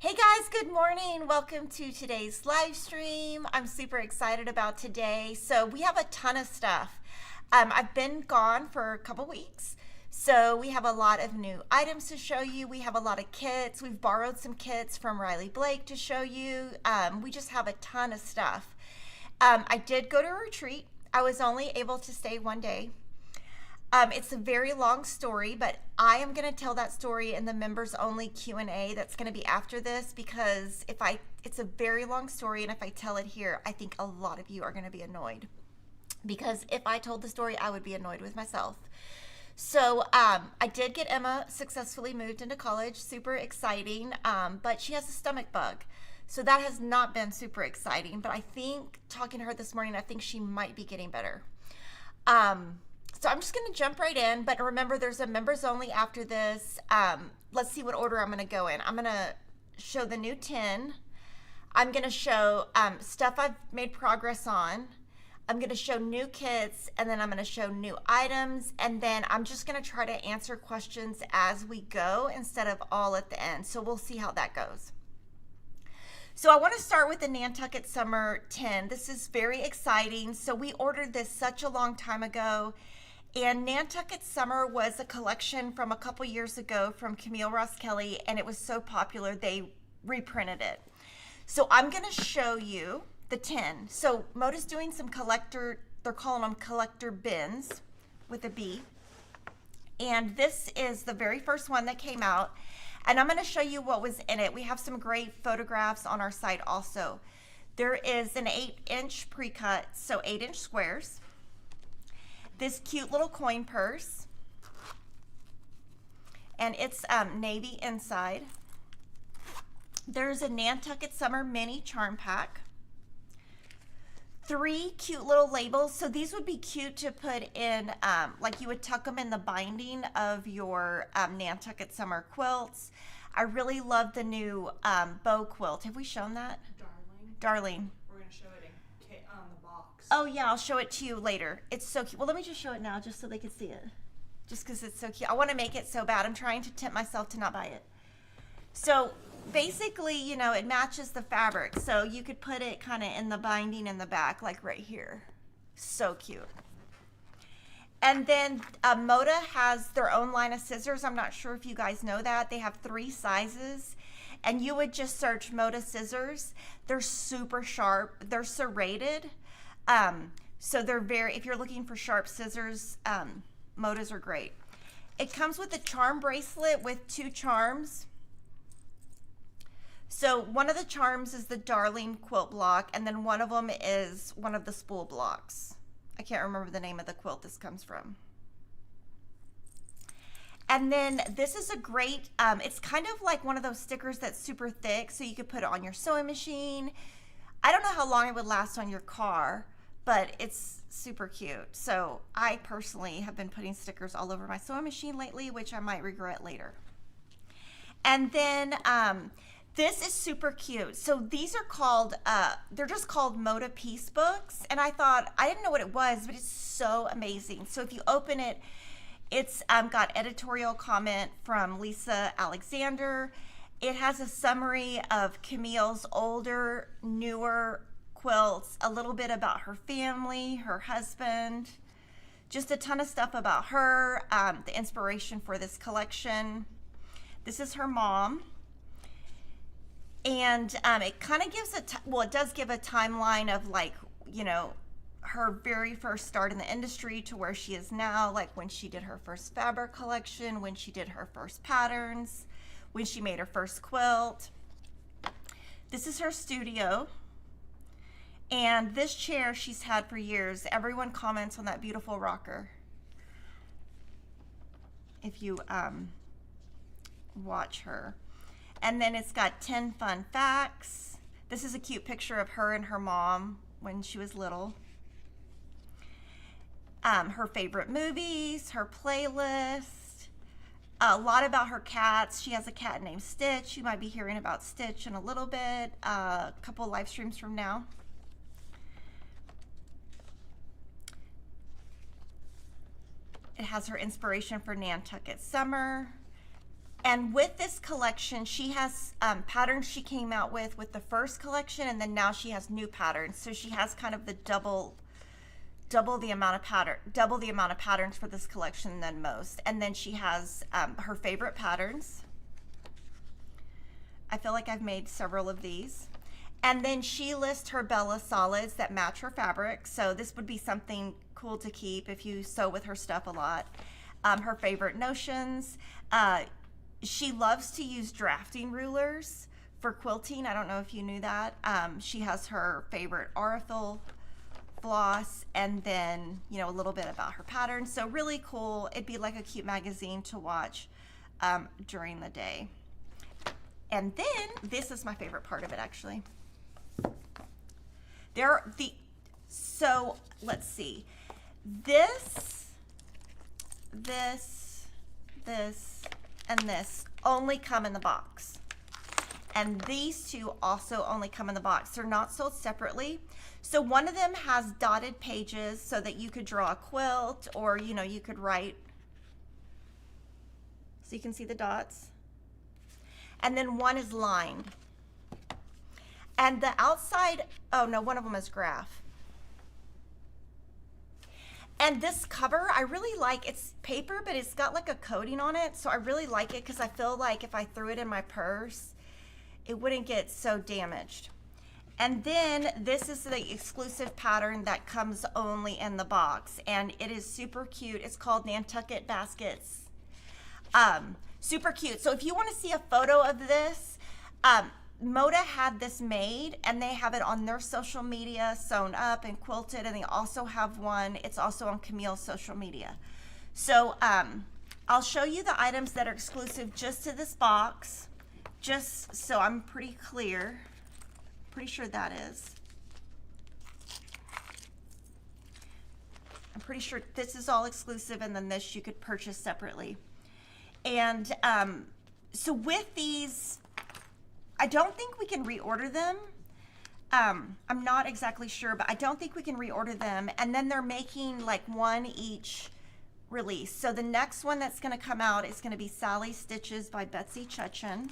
Hey guys, good morning. Welcome to today's live stream. I'm super excited about today. So we have a ton of stuff. I've been gone for a couple weeks. So we have a lot of new items to show you. We have a lot of kits. We've borrowed some kits from Riley Blake to show you. We just have a ton of stuff. I did go to a retreat. I was only able to stay one day. It's a very long story, but I am going to tell that story in the members only Q&A that's going to be after this, because it's a very long story, and if I tell it here, I think a lot of you are going to be annoyed, because if I told the story, I would be annoyed with myself. So I did get Emma successfully moved into college, super exciting, but she has a stomach bug. So that has not been super exciting, but I think, talking to her this morning, I think she might be getting better. So I'm just going to jump right in, but remember, there's a members only after this. Let's see what order I'm going to go in. I'm going to show the new tin. I'm going to show stuff I've made progress on. I'm going to show new kits, and then I'm going to show new items, and then I'm just going to try to answer questions as we go instead of all at the end. So we'll see how that goes. So I want to start with the Nantucket Summer tin. This is very exciting. So we ordered this such a long time ago. And Nantucket Summer was a collection from a couple years ago from Camille Ross Kelly, and it was so popular they reprinted it. So I'm going to show you the tin. So Moda's doing some collector, they're calling them collector bins with a B. And this is the very first one that came out. And I'm going to show you what was in it. We have some great photographs on our site also. There is an 8-inch pre-cut, so 8-inch squares. This cute little coin purse, and it's navy inside. There's a Nantucket Summer mini charm pack. 3 cute little labels. So these would be cute to put in, like you would tuck them in the binding of your Nantucket Summer quilts. I really love the new bow quilt. Have we shown that? Darling. We're going to show it on the box. Oh yeah, I'll show it to you later. It's so cute. Well, let me just show it now just so they can see it. Just because it's so cute. I want to make it so bad. I'm trying to tempt myself to not buy it. So basically, you know, it matches the fabric. So you could put it kind of in the binding in the back, like right here. So cute. And then Moda has their own line of scissors. I'm not sure if you guys know that. They have 3 sizes. And you would just search Moda scissors. They're super sharp. They're serrated. So they're if you're looking for sharp scissors, Modas are great. It comes with a charm bracelet with 2 charms. So one of the charms is the Darling quilt block, and then one of them is one of the spool blocks. I can't remember the name of the quilt this comes from. And then this is a great, it's kind of like one of those stickers that's super thick, so you could put it on your sewing machine. I don't know how long it would last on your car, but it's super cute. So I personally have been putting stickers all over my sewing machine lately, which I might regret later. And then this is super cute. So these are called, they're just called Moda Piece Books. And I thought, I didn't know what it was, but it's so amazing. So if you open it, it's got editorial comment from Lisa Alexander. It has a summary of Camille's older, newer quilts, a little bit about her family, her husband, just a ton of stuff about her, the inspiration for this collection. This is her mom. And it kind of gives it does give a timeline of, like, you know, her very first start in the industry to where she is now, like when she did her first fabric collection, when she did her first patterns, when she made her first quilt. This is her studio. And this chair she's had for years. Everyone comments on that beautiful rocker. If you watch her. And then it's got 10 fun facts. This is a cute picture of her and her mom when she was little. Her favorite movies, her playlist, a lot about her cats. She has a cat named Stitch. You might be hearing about Stitch in a little bit, a couple live streams from now. It has her inspiration for Nantucket Summer. And with this collection, she has patterns she came out with the first collection, and then now she has new patterns. So she has kind of the double the amount of patterns for this collection than most. And then she has her favorite patterns. I feel like I've made several of these. And then she lists her Bella solids that match her fabric. So this would be something cool to keep if you sew with her stuff a lot. Her favorite notions. She loves to use drafting rulers for quilting. I don't know if you knew that. She has her favorite raffle floss, and then, you know, a little bit about her pattern. So really cool. It'd be like a cute magazine to watch during the day. And then this is my favorite part of it, actually. So let's see. This, and this only come in the box. And these two also only come in the box. They're not sold separately. So one of them has dotted pages so that you could draw a quilt, or, you know, you could write. So you can see the dots. And then one is lined. And the outside, oh no, one of them is graph. And this cover, I really like. It's paper, but it's got like a coating on it. So I really like it because I feel like if I threw it in my purse, it wouldn't get so damaged. And then this is the exclusive pattern that comes only in the box. And it is super cute. It's called Nantucket Baskets. Super cute. So if you want to see a photo of this, Moda had this made, and they have it on their social media, sewn up and quilted, and they also have one. It's also on Camille's social media. So I'll show you the items that are exclusive just to this box, just so I'm pretty clear. Pretty sure that is. I'm pretty sure this is all exclusive, and then this you could purchase separately. And so with these, I don't think we can reorder them. I'm not exactly sure, but I don't think we can reorder them. And then they're making like one each release. So the next one that's going to come out is going to be Sally Stitches by Betsy Chutchin.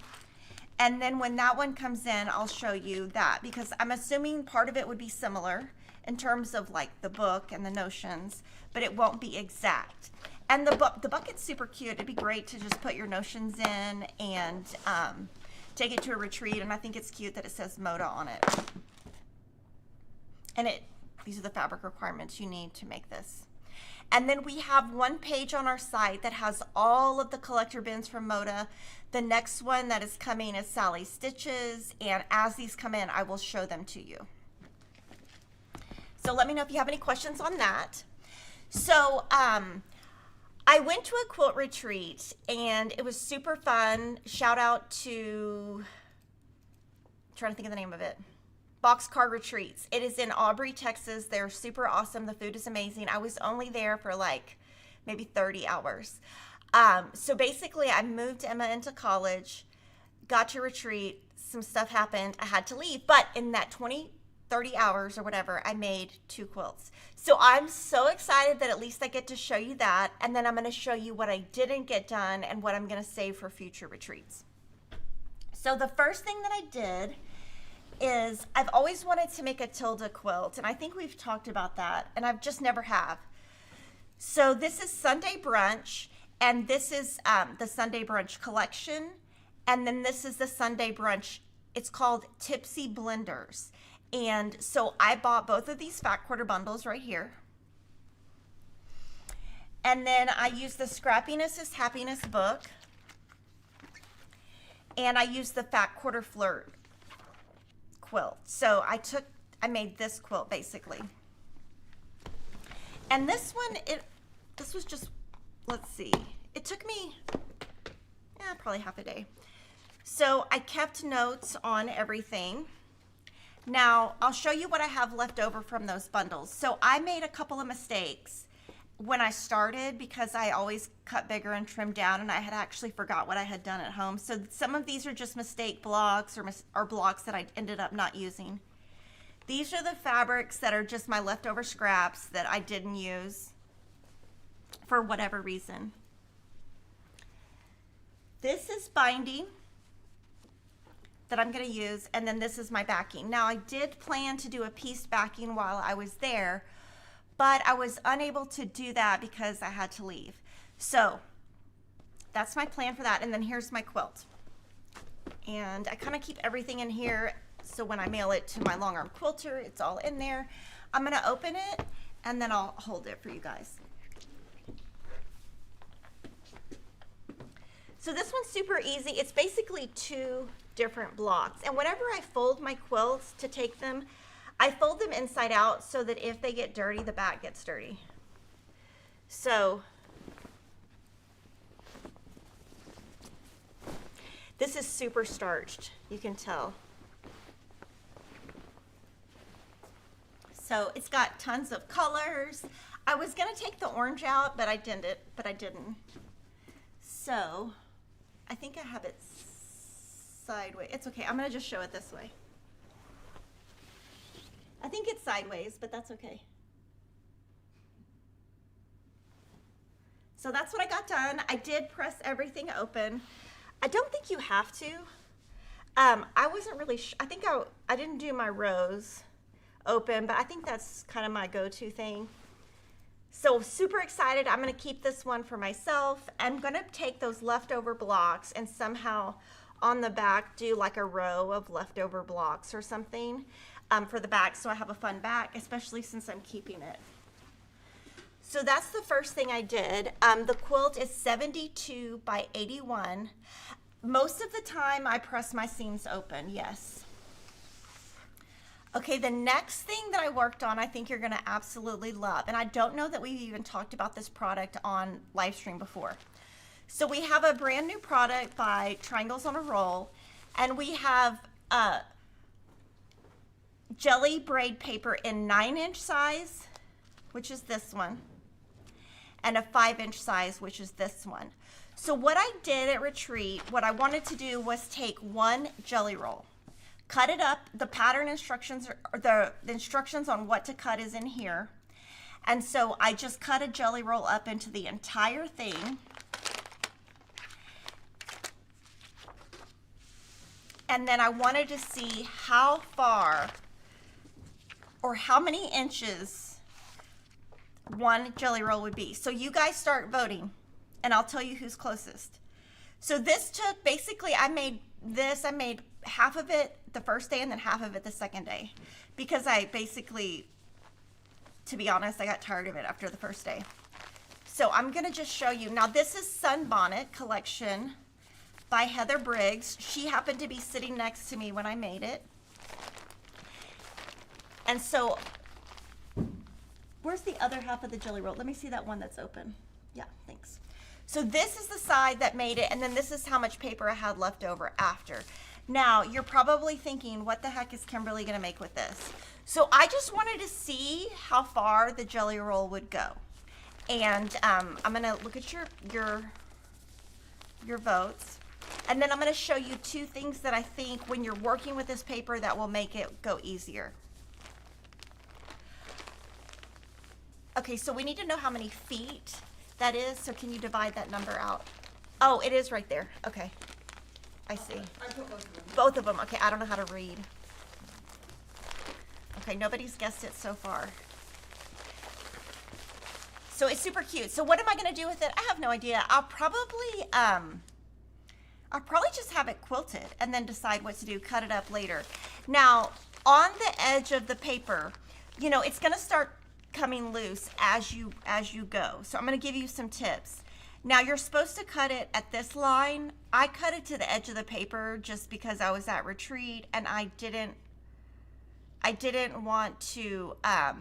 And then when that one comes in, I'll show you that, because I'm assuming part of it would be similar in terms of like the book and the notions, but it won't be exact. And the bucket's super cute. It'd be great to just put your notions in and take it to a retreat. And I think it's cute that it says Moda on it. And these are the fabric requirements you need to make this. And then we have one page on our site that has all of the collector bins from Moda. The next one that is coming is Sally Stitches. And as these come in, I will show them to you. So let me know if you have any questions on that. So I went to a quilt retreat, and it was super fun. Shout out to, I'm trying to think of the name of it, Boxcar Retreats. It is in Aubrey, Texas. They're super awesome. The food is amazing. I was only there for like maybe 30 hours. So basically, I moved Emma into college, got to retreat, some stuff happened, I had to leave. But in that 30 hours or whatever, I made 2 quilts. So I'm so excited that at least I get to show you that. And then I'm going to show you what I didn't get done and what I'm going to save for future retreats. So the first thing that I did is I've always wanted to make a Tilda quilt. And I think we've talked about that. And I've just never have. So this is Sunday Brunch. And this is the Sunday Brunch collection. And then this is the Sunday Brunch. It's called Tipsy Blenders. And so I bought both of these fat quarter bundles right here. And then I used the Scrappiness is Happiness book. And I used the fat quarter flirt quilt. So I made this quilt basically. And this one, this was just, let's see. It took me probably half a day. So I kept notes on everything. Now, I'll show you what I have left over from those bundles. So I made a couple of mistakes when I started because I always cut bigger and trim down, and I had actually forgot what I had done at home. So some of these are just mistake blocks or blocks that I ended up not using. These are the fabrics that are just my leftover scraps that I didn't use for whatever reason. This is binding that I'm going to use, and then this is my backing. Now, I did plan to do a piece backing while I was there, but I was unable to do that because I had to leave. So that's my plan for that. And then here's my quilt. And I kind of keep everything in here, so when I mail it to my long arm quilter, it's all in there. I'm going to open it and then I'll hold it for you guys. So this one's super easy. It's basically 2 different blocks. And whenever I fold my quilts to take them, I fold them inside out so that if they get dirty, the back gets dirty. So this is super starched, you can tell. So it's got tons of colors. I was gonna take the orange out, but I didn't. So I think I have it sideways. It's okay, I'm gonna just show it this way. I think it's sideways, but that's okay. So that's what I got done. I did press everything open. I don't think you have to. I wasn't really I think I didn't do my rows open, but I think that's kind of my go-to thing. So super excited. I'm going to keep this one for myself. I'm going to take those leftover blocks and somehow on the back do like a row of leftover blocks or something for the back, so I have a fun back, especially since I'm keeping it. So that's the first thing I did. The quilt is 72 by 81. Most of the time I press my seams open, yes. Okay, the next thing that I worked on, I think you're gonna absolutely love, and I don't know that we've even talked about this product on Livestream before. So we have a brand new product by Triangles on a Roll, and we have jelly braid paper in 9-inch size, which is this one, and a 5-inch size, which is this one. So what I did at Retreat, what I wanted to do was take one jelly roll, cut it up. The pattern instructions, or the instructions on what to cut is in here. And so I just cut a jelly roll up into the entire thing. And then I wanted to see how far or how many inches one jelly roll would be. So you guys start voting and I'll tell you who's closest. So this took, basically I made half of it the first day and then half of it the second day, because I basically, to be honest, I got tired of it after the first day. So I'm gonna just show you. Now this is Sunbonnet Collection by Heather Briggs. She happened to be sitting next to me when I made it. And so, where's the other half of the jelly roll? Let me see that one that's open. Yeah, thanks. So this is the side that made it, and then this is how much paper I had left over after. Now, you're probably thinking, what the heck is Kimberly gonna make with this? So I just wanted to see how far the jelly roll would go. And I'm gonna look at your votes. And then I'm gonna show you 2 things that I think when you're working with this paper that will make it go easier. Okay, so we need to know how many feet that is, so can you divide that number out? Oh, it is right there. Okay, I see. I put both of them. Both of them. Okay, I don't know how to read. Okay, nobody's guessed it so far. So it's super cute. So what am I gonna do with it? I have no idea. I'll probably just have it quilted and then decide what to do, cut it up later. Now, on the edge of the paper, you know, it's gonna start coming loose as you go. So I'm gonna give you some tips. Now you're supposed to cut it at this line. I cut it to the edge of the paper just because I was at Retreat and I didn't want to, I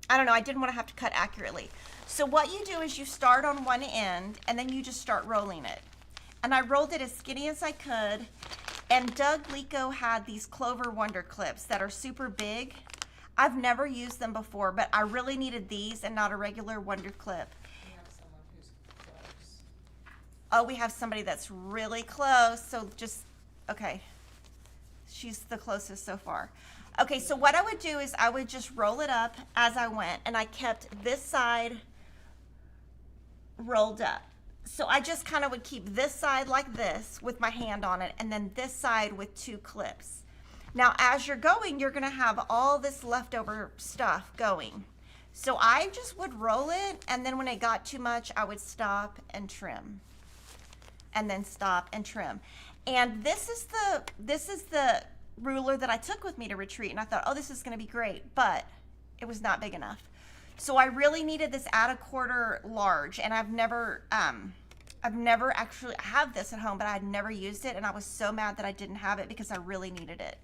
don't know, I didn't want to have to cut accurately. So what you do is you start on one end and then you just start rolling it. And I rolled it as skinny as I could. And Doug Lico had these Clover Wonder clips that are super big. I've never used them before, but I really needed these and not a regular Wonder clip. We have someone who's close. Oh, we have somebody that's really close. So just, okay. She's the closest so far. Okay, so what I would do is I would just roll it up as I went, and I kept this side rolled up. So I just kind of would keep this side like this with my hand on it, and then this side with 2 clips. Now, as you're going, you're gonna have all this leftover stuff going. So I just would roll it, and then when it got too much, I would stop and trim, and then stop and trim. And this is the ruler that I took with me to retreat, and I thought, oh, this is gonna be great, but it was not big enough. So I really needed this at a quarter large, and I've never actually, I have this at home, but I had never used it, and I was so mad that I didn't have it because I really needed it.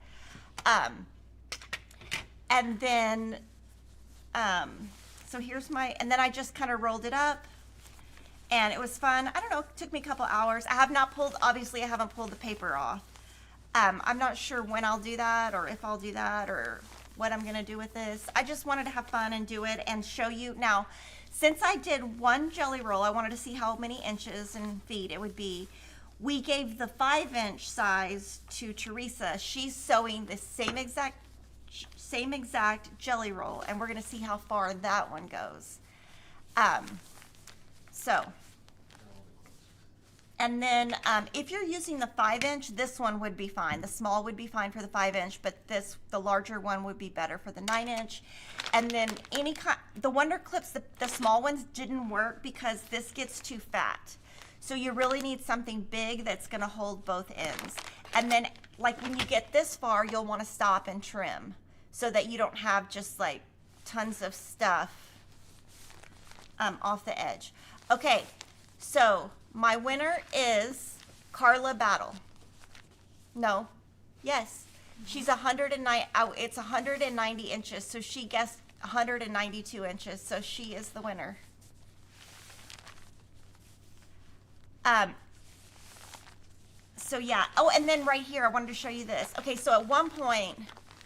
And then, so here's my, and then I just kind of rolled it up, and it was fun. I don't know, it took me a couple hours. I have not pulled, obviously I haven't pulled the paper off. I'm not sure when I'll do that, or if I'll do that, or what I'm gonna do with this. I just wanted to have fun and do it and show you. Now, since I did 1 jelly roll, I wanted to see how many inches and feet it would be. We gave the 5-inch size to Teresa. She's sewing the same exact jelly roll, and we're gonna see how far that one goes. And then if you're using the 5-inch, this one would be fine. The small would be fine for the 5-inch, but the larger one would be better for the 9-inch. And then the Wonder Clips, the small ones didn't work because this gets too fat. So you really need something big that's gonna hold both ends. And then like when you get this far, you'll wanna stop and trim so that you don't have just like tons of stuff off the edge. Okay, so my winner is Carla Battle. No, yes, she's 109. Oh, it's 190 inches, so she guessed 192 inches, so she is the winner. So yeah. Oh, and then right here, I wanted to show you this. Okay, so at one point,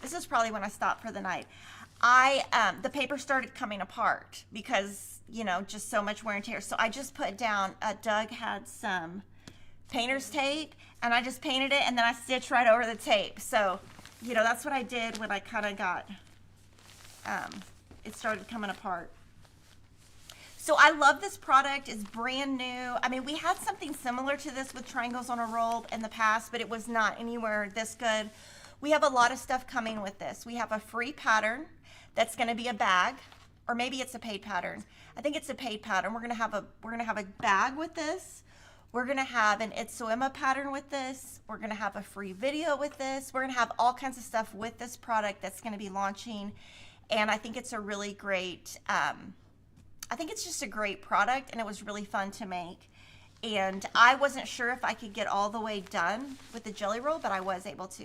this is probably when I stopped for the night. The paper started coming apart because, you know, just so much wear and tear. So I just put down, Doug had some painter's tape, and I just painted it, and then I stitched right over the tape. So, you know, that's what I did when I kind of got, it started coming apart. So I love this product. It's brand new. I mean, we had something similar to this with Triangles on a Roll in the past, but it was not anywhere this good. We have a lot of stuff coming with this. We have a free pattern that's going to be a bag, or maybe it's a paid pattern. I think it's a paid pattern. We're going to have a bag with this. We're going to have an Itsuema pattern with this. We're going to have a free video with this. We're going to have all kinds of stuff with this product that's going to be launching. And I think it's a really great, I think it's just a great product, and it was really fun to make. And I wasn't sure if I could get all the way done with the jelly roll, but I was able to.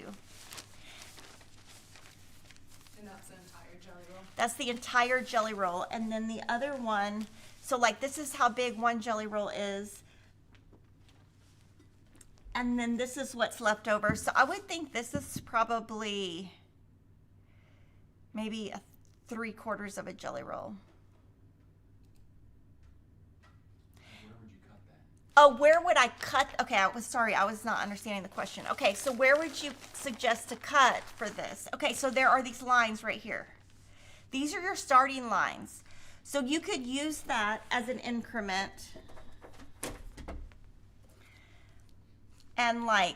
And that's the entire jelly roll? That's the entire jelly roll. And then the other one, so like this is how big one jelly roll is. And then this is what's left over. So I would think this is probably maybe 3/4 of a jelly roll. Oh, where would I cut? Okay, I was not understanding the question. Okay, so where would you suggest to cut for this? Okay, so there are these lines right here. These are your starting lines. So you could use that as an increment. And like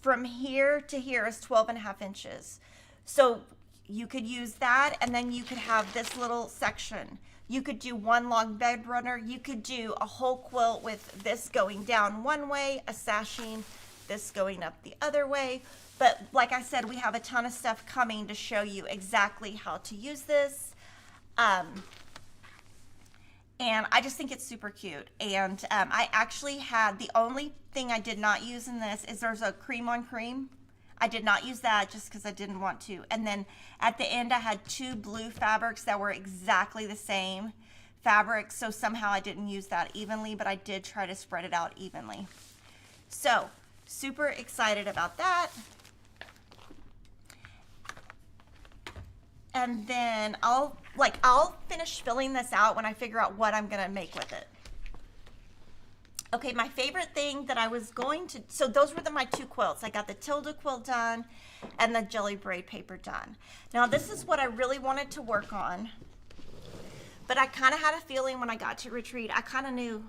from here to here is 12.5 inches. So you could use that, and then you could have this little section. You could do one long bed runner. You could do a whole quilt with this going down one way, a sashing, this going up the other way. But like I said, we have a ton of stuff coming to show you exactly how to use this. And I just think it's super cute. And I actually had, the only thing I did not use in this is there's a cream on cream. I did not use that just because I didn't want to. And then at the end, I had 2 blue fabrics that were exactly the same fabric. So somehow I didn't use that evenly, but I did try to spread it out evenly. So super excited about that. And then I'll finish filling this out when I figure out what I'm gonna make with it. Okay, my favorite thing that I was going to, so those were my 2 quilts. I got the Tilda quilt done and the jelly braid paper done. Now this is what I really wanted to work on, but I kind of had a feeling when I got to retreat, I kind of knew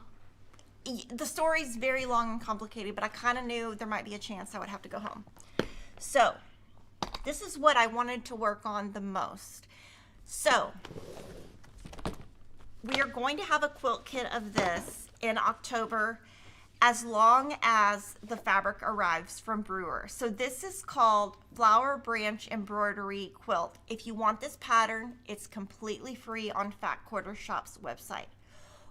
the story's very long and complicated, but I kind of knew there might be a chance I would have to go home. So this is what I wanted to work on the most. So we are going to have a quilt kit of this in October, as long as the fabric arrives from Brewer. So this is called Flower Branch Embroidery Quilt. If you want this pattern, it's completely free on Fat Quarter Shop's website.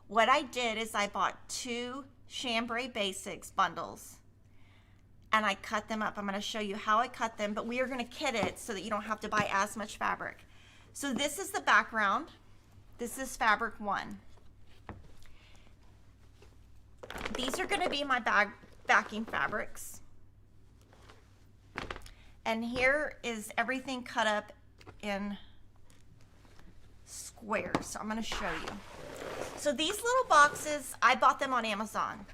What I did is I bought 2 Chambray Basics bundles and I cut them up. I'm going to show you how I cut them, but we are going to kit it so that you don't have to buy as much fabric. So this is the background. This is fabric 1. These are going to be my backing fabrics. And here is everything cut up in squares. So I'm going to show you. So these little boxes, I bought them on Amazon.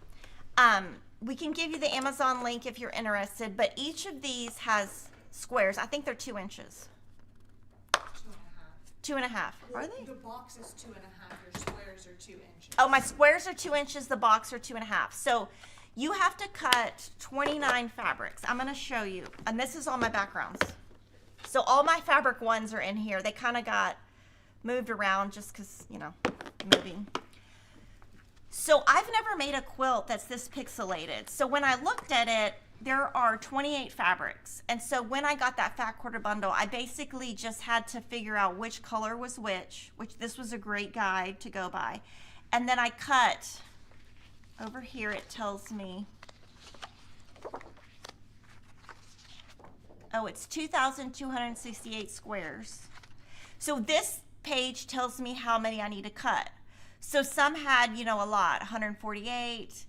We can give you the Amazon link if you're interested, but each of these has squares. I think they're 2 inches. 2.5. 2.5. Are they? The box is 2.5. Your squares are 2 inches. Oh, my squares are 2 inches. The box are 2.5. So you have to cut 29 fabrics. I'm going to show you. And this is all my backgrounds. So all my fabric ones are in here. They kind of got moved around just because, you know, moving. So I've never made a quilt that's this pixelated. So when I looked at it, there are 28 fabrics. And so when I got that Fat Quarter bundle, I basically just had to figure out which color was which this was a great guide to go by. And then I cut, over here it tells me, oh, it's 2,268 squares. So this page tells me how many I need to cut. So some had, you know, a lot, 148.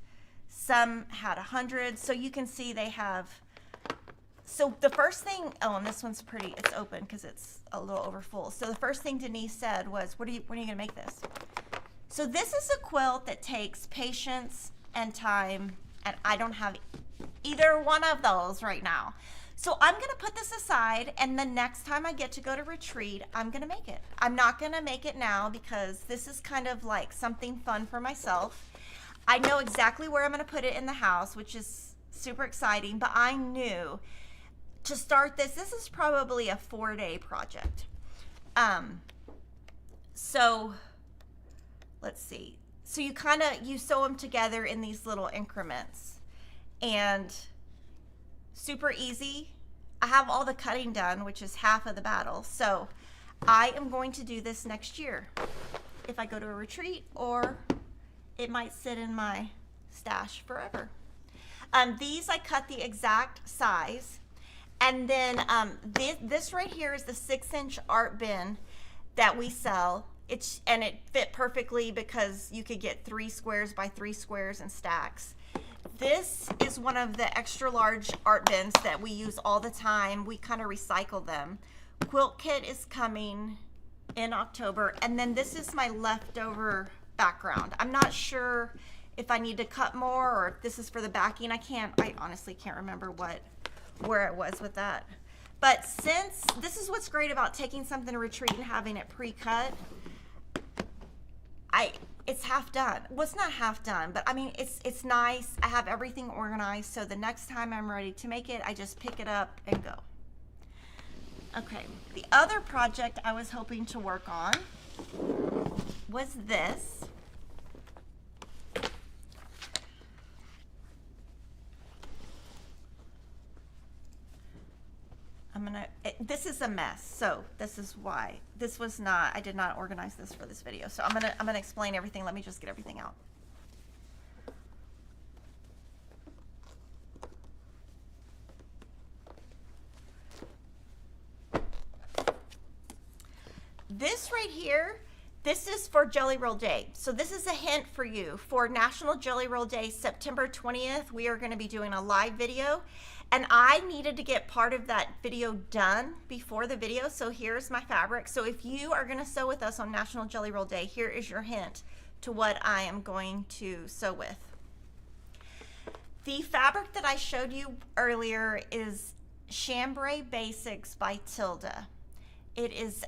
Some had 100. So you can see they have. So the first thing, oh, and this one's pretty, it's open because it's a little over full. So the first thing Denise said was, when are you going to make this? So this is a quilt that takes patience and time, and I don't have either one of those right now. So I'm going to put this aside, and the next time I get to go to retreat, I'm going to make it. I'm not going to make it now because this is kind of like something fun for myself. I know exactly where I'm going to put it in the house, which is super exciting, but I knew to start this is probably a 4-day project. So let's see. So you sew them together in these little increments, and super easy. I have all the cutting done, which is half of the battle. So I am going to do this next year if I go to a retreat, or it might sit in my stash forever. These I cut the exact size. And then this right here is the 6-inch art bin that we sell. And it fit perfectly because you could get 3 squares by 3 squares in stacks. This is one of the extra large art bins that we use all the time. We kind of recycle them. Quilt kit is coming in October. And then this is my leftover background. I'm not sure if I need to cut more or if this is for the backing. I honestly can't remember where it was with that. But since this is what's great about taking something to retreat and having it pre-cut, it's half done. Well, it's not half done, but I mean, it's nice. I have everything organized, so the next time I'm ready to make it, I just pick it up and go. Okay, the other project I was hoping to work on was this. This is a mess, so this is why. I did not organize this for this video. So I'm gonna explain everything. Let me just get everything out. This right here, this is for Jelly Roll Day. So this is a hint for you. For National Jelly Roll Day, September 20th, we are gonna be doing a live video. And I needed to get part of that video done before the video, so here's my fabric. So if you are gonna sew with us on National Jelly Roll Day, here is your hint to what I am going to sew with. The fabric that I showed you earlier is Chambray Basics by Tilda. It is,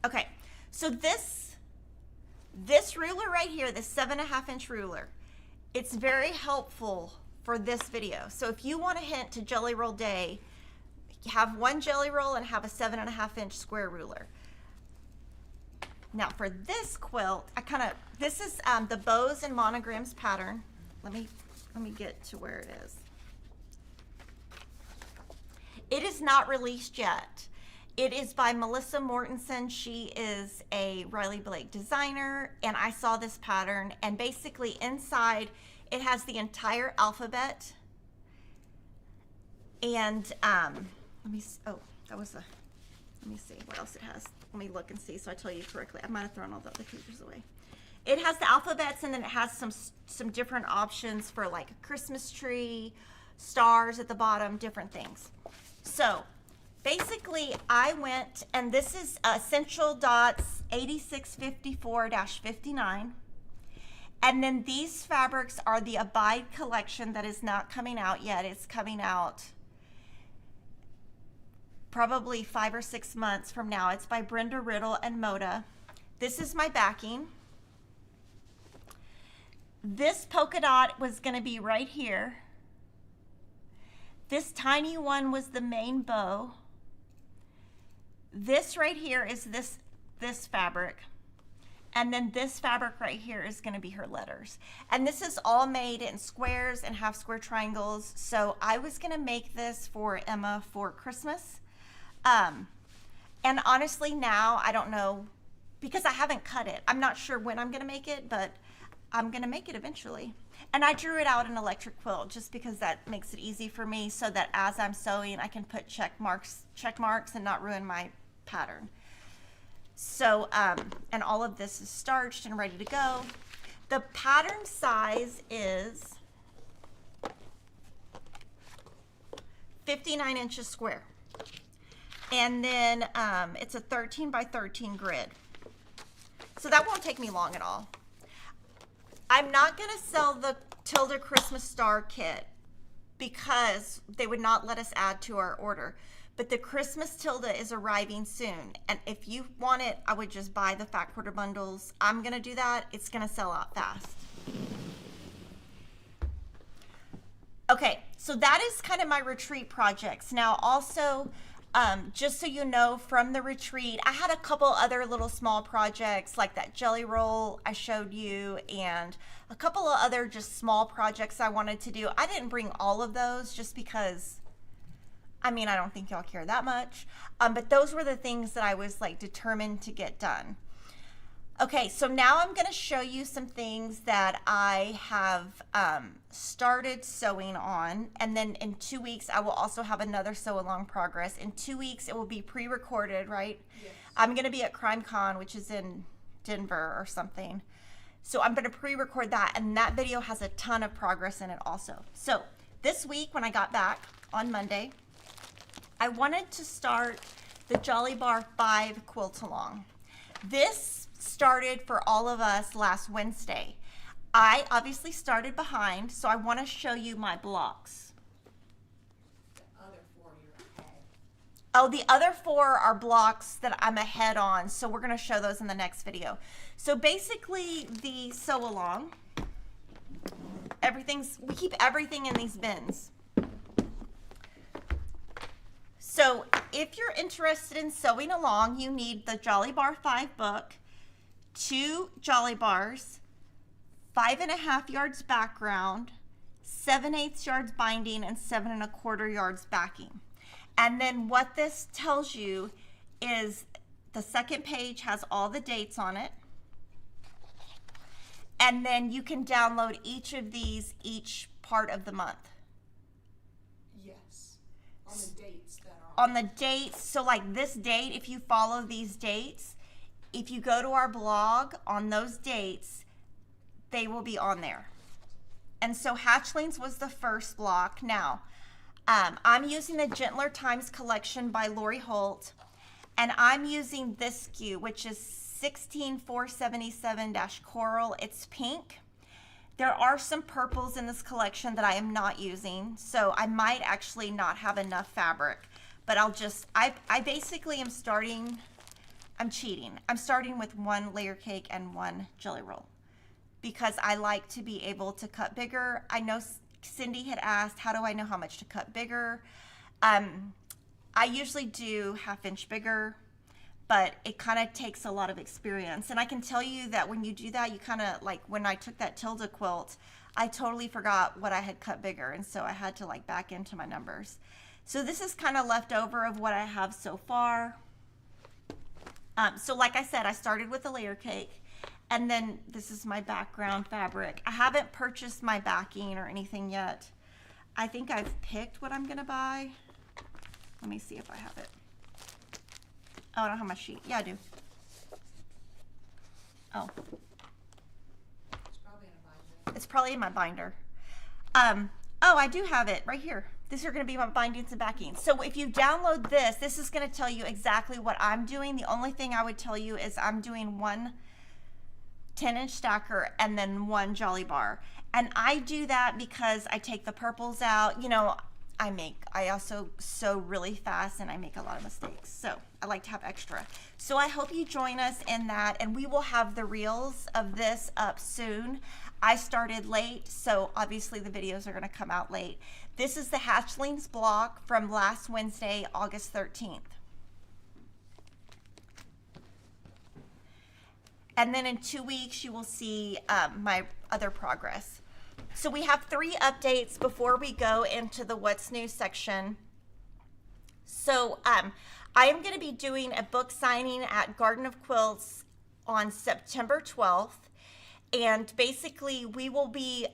okay, so this This ruler right here, this 7.5-inch ruler, it's very helpful for this video. So if you want a hint to Jelly Roll Day, have one jelly roll and have a 7.5-inch square ruler. Now for this quilt, this is the bows and monograms pattern. Let me get to where it is. It is not released yet. It is by Melissa Mortensen. She is a Riley Blake designer, and I saw this pattern, and basically inside it has the entire alphabet. And let me see what else it has. Let me look and see so I tell you correctly. I might have thrown all the other papers away. It has the alphabets, and then it has some different options for like a Christmas tree, stars at the bottom, different things. So basically I went, and this is Essential Dots 8654-59. And then these fabrics are the Abide collection that is not coming out yet. It's coming out probably 5 or 6 months from now. It's by Brenda Riddle and Moda. This is my backing. This polka dot was going to be right here. This tiny one was the main bow. This right here is this fabric. And then this fabric right here is going to be her letters. And this is all made in squares and half square triangles. So I was going to make this for Emma for Christmas. And honestly now, I don't know, because I haven't cut it. I'm not sure when I'm going to make it, but I'm going to make it eventually. And I drew it out in electric quilt just because that makes it easy for me, so that as I'm sewing, I can put check marks and not ruin my pattern. So, and all of this is starched and ready to go. The pattern size is 59 inches square. And then it's a 13 by 13 grid. So that won't take me long at all. I'm not going to sell the Tilda Christmas Star kit because they would not let us add to our order. But the Christmas Tilda is arriving soon. And if you want it, I would just buy the fat quarter bundles. I'm going to do that. It's going to sell out fast. Okay, so that is kind of my retreat projects. Now also, just so you know, from the retreat, I had a couple other little small projects like that jelly roll I showed you, and a couple of other just small projects I wanted to do. I didn't bring all of those just because, I mean, I don't think y'all care that much. But those were the things that I was like determined to get done. Okay, so now I'm going to show you some things that I have started sewing on, and then in 2 weeks I will also have another sew along progress. In 2 weeks it will be pre-recorded, right? Yes. I'm going to be at CrimeCon, which is in Denver or something. So I'm going to pre-record that, and that video has a ton of progress in it also. So this week when I got back on Monday, I wanted to start the Jolly Bar 5 quilt along. This started for all of us last Wednesday. I obviously started behind, so I want to show you my blocks. The other 4 you're ahead. Oh, the other 4 are blocks that I'm ahead on, so we're going to show those in the next video. So basically the sew along, we keep everything in these bins. So if you're interested in sewing along, you need the Jolly Bar 5 book, 2 Jolly Bars, 5.5 yards background, 7/8 yards binding, and 7 1/4 yards backing. And then what this tells you is the second page has all the dates on it. And then you can download each of these each part of the month. Yes, on the dates that are on the dates. So like this date, if you follow these dates, if you go to our blog on those dates, they will be on there. And so Hatchlings was the first block. Now, I'm using the Gentler Times collection by Lori Holt, and I'm using this SKU, which is 16477-Coral. It's pink. There are some purples in this collection that I am not using, so I might actually not have enough fabric. But I basically am starting I'm cheating. I'm starting with 1 layer cake and 1 jelly roll because I like to be able to cut bigger. I know Cindy had asked, how do I know how much to cut bigger? I usually do 1/2 inch bigger, but it kind of takes a lot of experience. And I can tell you that when you do that, you kind of like when I took that Tilda quilt, I totally forgot what I had cut bigger. And so I had to like back into my numbers. So this is kind of left over of what I have so far. So like I said, I started with a layer cake, and then this is my background fabric. I haven't purchased my backing or anything yet. I think I've picked what I'm gonna buy. Let me see if I have it. Oh, I don't have my sheet. Yeah, I do. Oh. It's probably in a binder. It's probably in my binder. Oh, I do have it right here. These are going to be my bindings and backings. So if you download this, this is going to tell you exactly what I'm doing. The only thing I would tell you is I'm doing 1 10-inch stacker and then 1 jolly bar. And I do that because I take the purples out. You know, I also sew really fast and I make a lot of mistakes. So I like to have extra. So I hope you join us in that, and we will have the reels of this up soon. I started late, so obviously the videos are gonna come out late. This is the hatchlings block from last Wednesday, August 13th. And then in 2 weeks, you will see my other progress. So we have 3 updates before we go into the what's new section. So I am going to be doing a book signing at Garden of Quilts on September 12th. And basically we will be,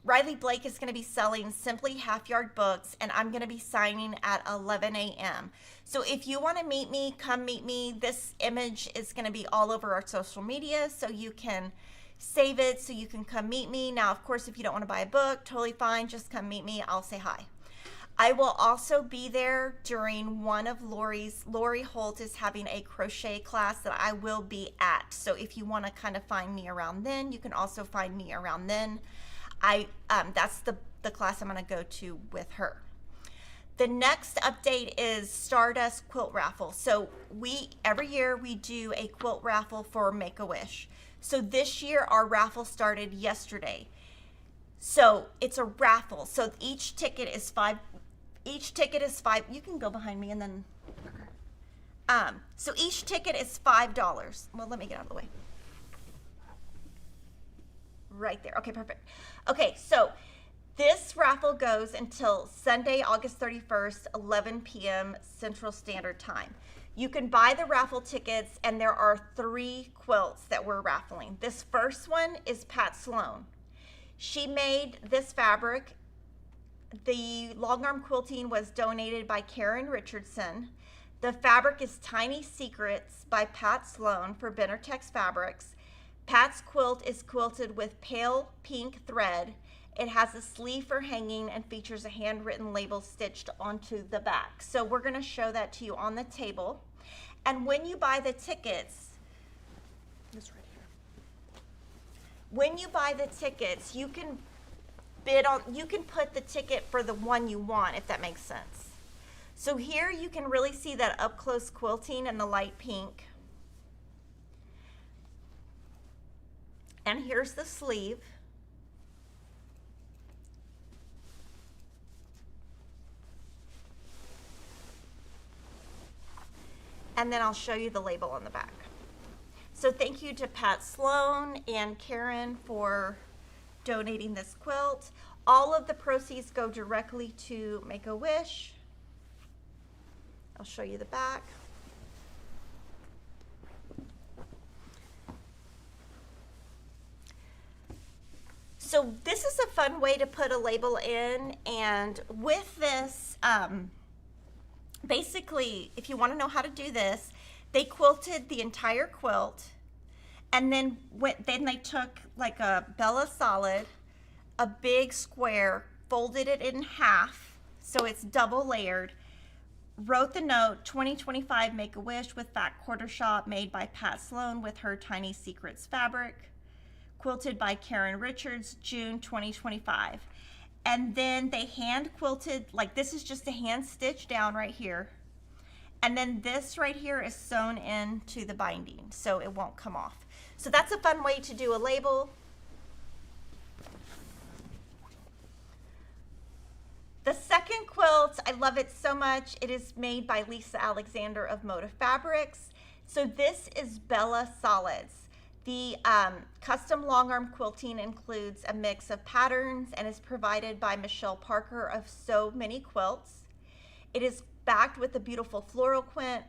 Riley Blake is going to be selling Simply Half Yard books, and I'm going to be signing at 11 a.m. So if you want to meet me, come meet me. This image is going to be all over our social media, so you can save it so you can come meet me. Now, of course, if you don't want to buy a book, totally fine. Just come meet me. I'll say hi. I will also be there during one of Lori Holt is having a crochet class that I will be at. So if you want to kind of find me around then, you can also find me around then. That's the class I'm going to go to with her. The next update is Stardust Quilt Raffle. So every year we do a quilt raffle for Make-A-Wish. So this year our raffle started yesterday. So it's a raffle. So each ticket is $5. You can go behind me and then. So each ticket is $5. Well, let me get out of the way. Right there. Okay, perfect. Okay, so this raffle goes until Sunday, August 31st, 11 p.m. Central Standard Time. You can buy the raffle tickets, and there are 3 quilts that we're raffling. This first one is Pat Sloan. She made this fabric. The long arm quilting was donated by Karen Richardson. The fabric is Tiny Secrets by Pat Sloan for Benartex Fabrics. Pat's quilt is quilted with pale pink thread. It has a sleeve for hanging and features a handwritten label stitched onto the back. So we're going to show that to you on the table. And when you buy the tickets, this right here. When you buy the tickets, you can put the ticket for the one you want, if that makes sense. So here you can really see that up close quilting in the light pink. And here's the sleeve. And then I'll show you the label on the back. So thank you to Pat Sloan and Karen for donating this quilt. All of the proceeds go directly to Make-A-Wish. I'll show you the back. So this is a fun way to put a label in, and with this, basically, if you want to know how to do this, they quilted the entire quilt, and then they took like a Bella Solid, a big square, folded it in half, so it's double layered, wrote the note, 2025 Make-A-Wish with Fat Quarter Shop, made by Pat Sloan with her Tiny Secrets fabric, quilted by Karen Richards, June 2025. And then they hand quilted, like this is just a hand stitch down right here. And then this right here is sewn into the binding, so it won't come off. So that's a fun way to do a label. The second quilt, I love it so much. It is made by Lisa Alexander of Moda Fabrics. So this is Bella Solids. The custom long arm quilting includes a mix of patterns and is provided by Michelle Parker of So Many Quilts. It is backed with a beautiful floral print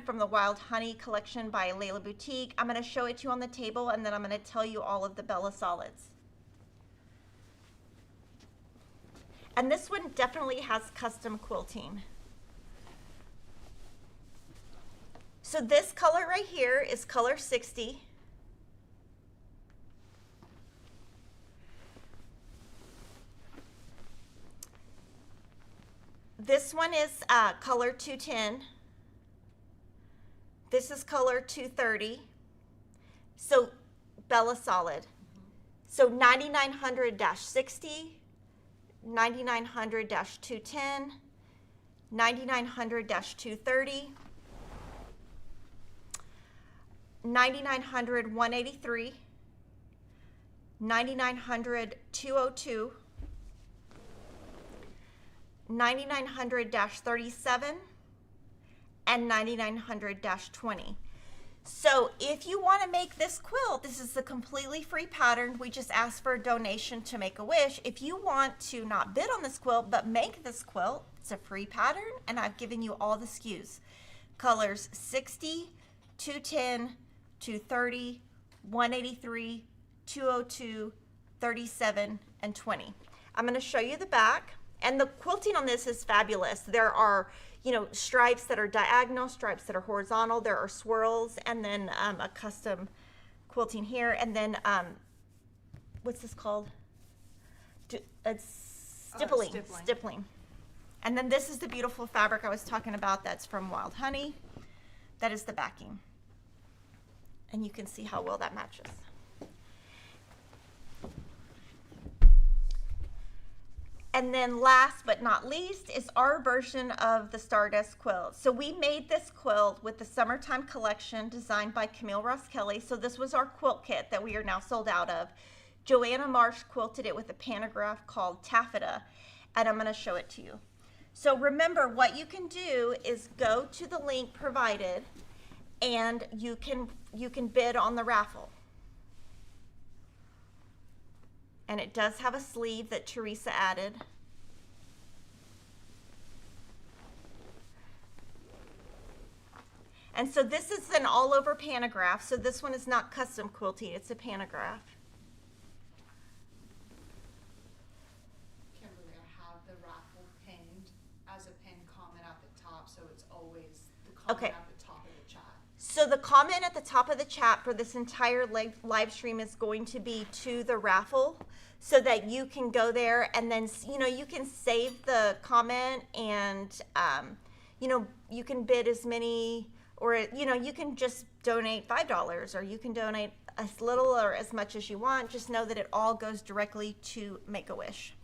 from the Wild Honey collection by Layla Boutique. I'm going to show it to you on the table, and then I'm going to tell you all of the Bella Solids. And this one definitely has custom quilting. So this color right here is color 60. This one is color 210. This is color 230. So Bella Solid. So 9900-60, 9900-210, 9900-230, 9900-183, 9900-202, 9900-37, and 9900-20. So if you want to make this quilt, this is a completely free pattern. We just ask for a donation to Make a Wish. If you want to not bid on this quilt, but make this quilt, it's a free pattern, and I've given you all the SKUs. Colors 60, 210, 230, 183, 202, 37, and 20. I'm going to show you the back. And the quilting on this is fabulous. There are, stripes that are diagonal, stripes that are horizontal. There are swirls, and then a custom quilting here. And then, what's this called? It's stippling. Stippling. And then this is the beautiful fabric I was talking about that's from Wild Honey. That is the backing. And you can see how well that matches. And then last but not least is our version of the Stardust quilt. So we made this quilt with the Summertime collection designed by Camille Ross Kelly. So this was our quilt kit that we are now sold out of. Joanna Marsh quilted it with a pantograph called Taffeta, and I'm going to show it to you. So remember, what you can do is go to the link provided, and you can bid on the raffle. And it does have a sleeve that Teresa added. And so this is an all-over pantograph. So this one is not custom quilting, it's a pantograph. Kimberly, I have the raffle pinned as a pinned comment at the top, so it's always the comment at the top of the chat. So the comment at the top of the chat for this entire live stream is going to be to the raffle, so that you can go there and then, you can save the comment, and, you can bid as many, or, you can just donate $5, or you can donate as little or as much as you want. Just know that it all goes directly to Make-A-Wish.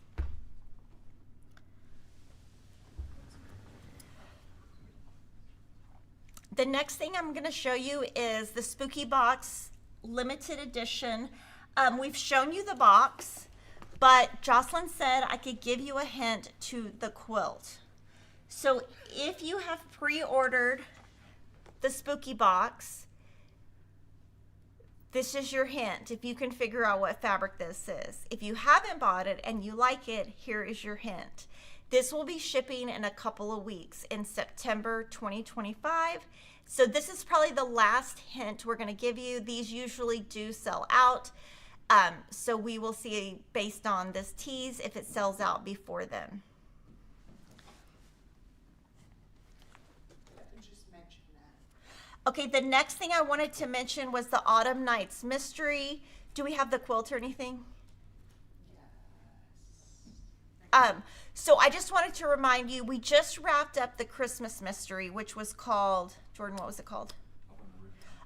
The next thing I'm going to show you is the Spooky Box limited edition. We've shown you the box, but Jocelyn said I could give you a hint to the quilt. So if you have pre-ordered the Spooky Box, this is your hint, if you can figure out what fabric this is. If you haven't bought it and you like it, here is your hint. This will be shipping in a couple of weeks in September 2025. So this is probably the last hint we're going to give you. These usually do sell out. So we will see, based on this tease, if it sells out before then. Just mention that. Okay, the next thing I wanted to mention was the Autumn Nights Mystery. Do we have the quilt or anything? Yes. So I just wanted to remind you, we just wrapped up the Christmas Mystery, which was called, Jordan, what was it called?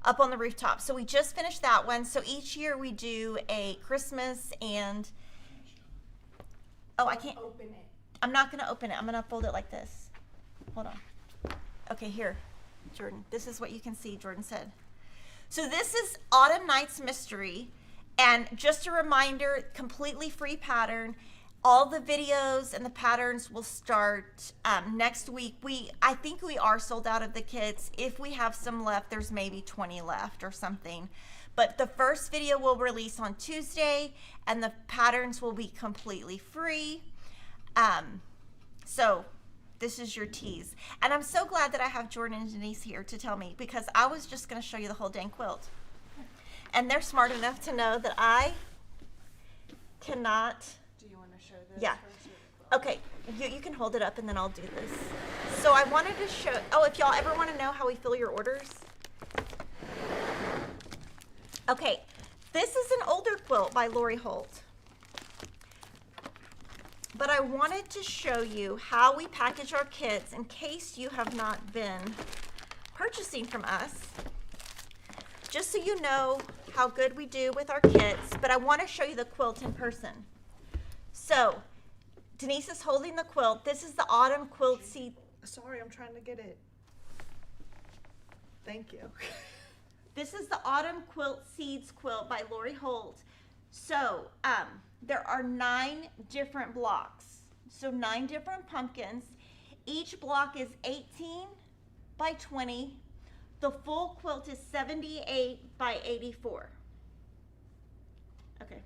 Up on the Rooftop. So we just finished that one. So each year we do a Christmas and, I can't Open it. I'm not going to open it. I'm going to fold it like this. Hold on. Okay, here, Jordan. This is what you can see, Jordan said. So this is Autumn Nights Mystery. And just a reminder, completely free pattern. All the videos and the patterns will start next week. I think we are sold out of the kits. If we have some left, there's maybe 20 left or something. But the first video will release on Tuesday, and the patterns will be completely free. So this is your tease. And I'm so glad that I have Jordan and Denise here to tell me, because I was just going to show you the whole dang quilt. And they're smart enough to know that I cannot. Do you want to show this? Yeah. First or- Okay, you can hold it up and then I'll do this. So I wanted to show, if y'all ever want to know how we fill your orders. Okay, this is an older quilt by Lori Holt. But I wanted to show you how we package our kits in case you have not been purchasing from us. Just so you know how good we do with our kits, but I want to show you the quilt in person. So, Denise is holding the quilt. This is the Autumn Quilt Seed. Sorry, I'm trying to get it. Thank you. This is the Autumn Quilt Seeds quilt by Lori Holt. So, there are 9 different blocks. So 9 different pumpkins. Each block is 18 by 20. The full quilt is 78 by 84. Okay,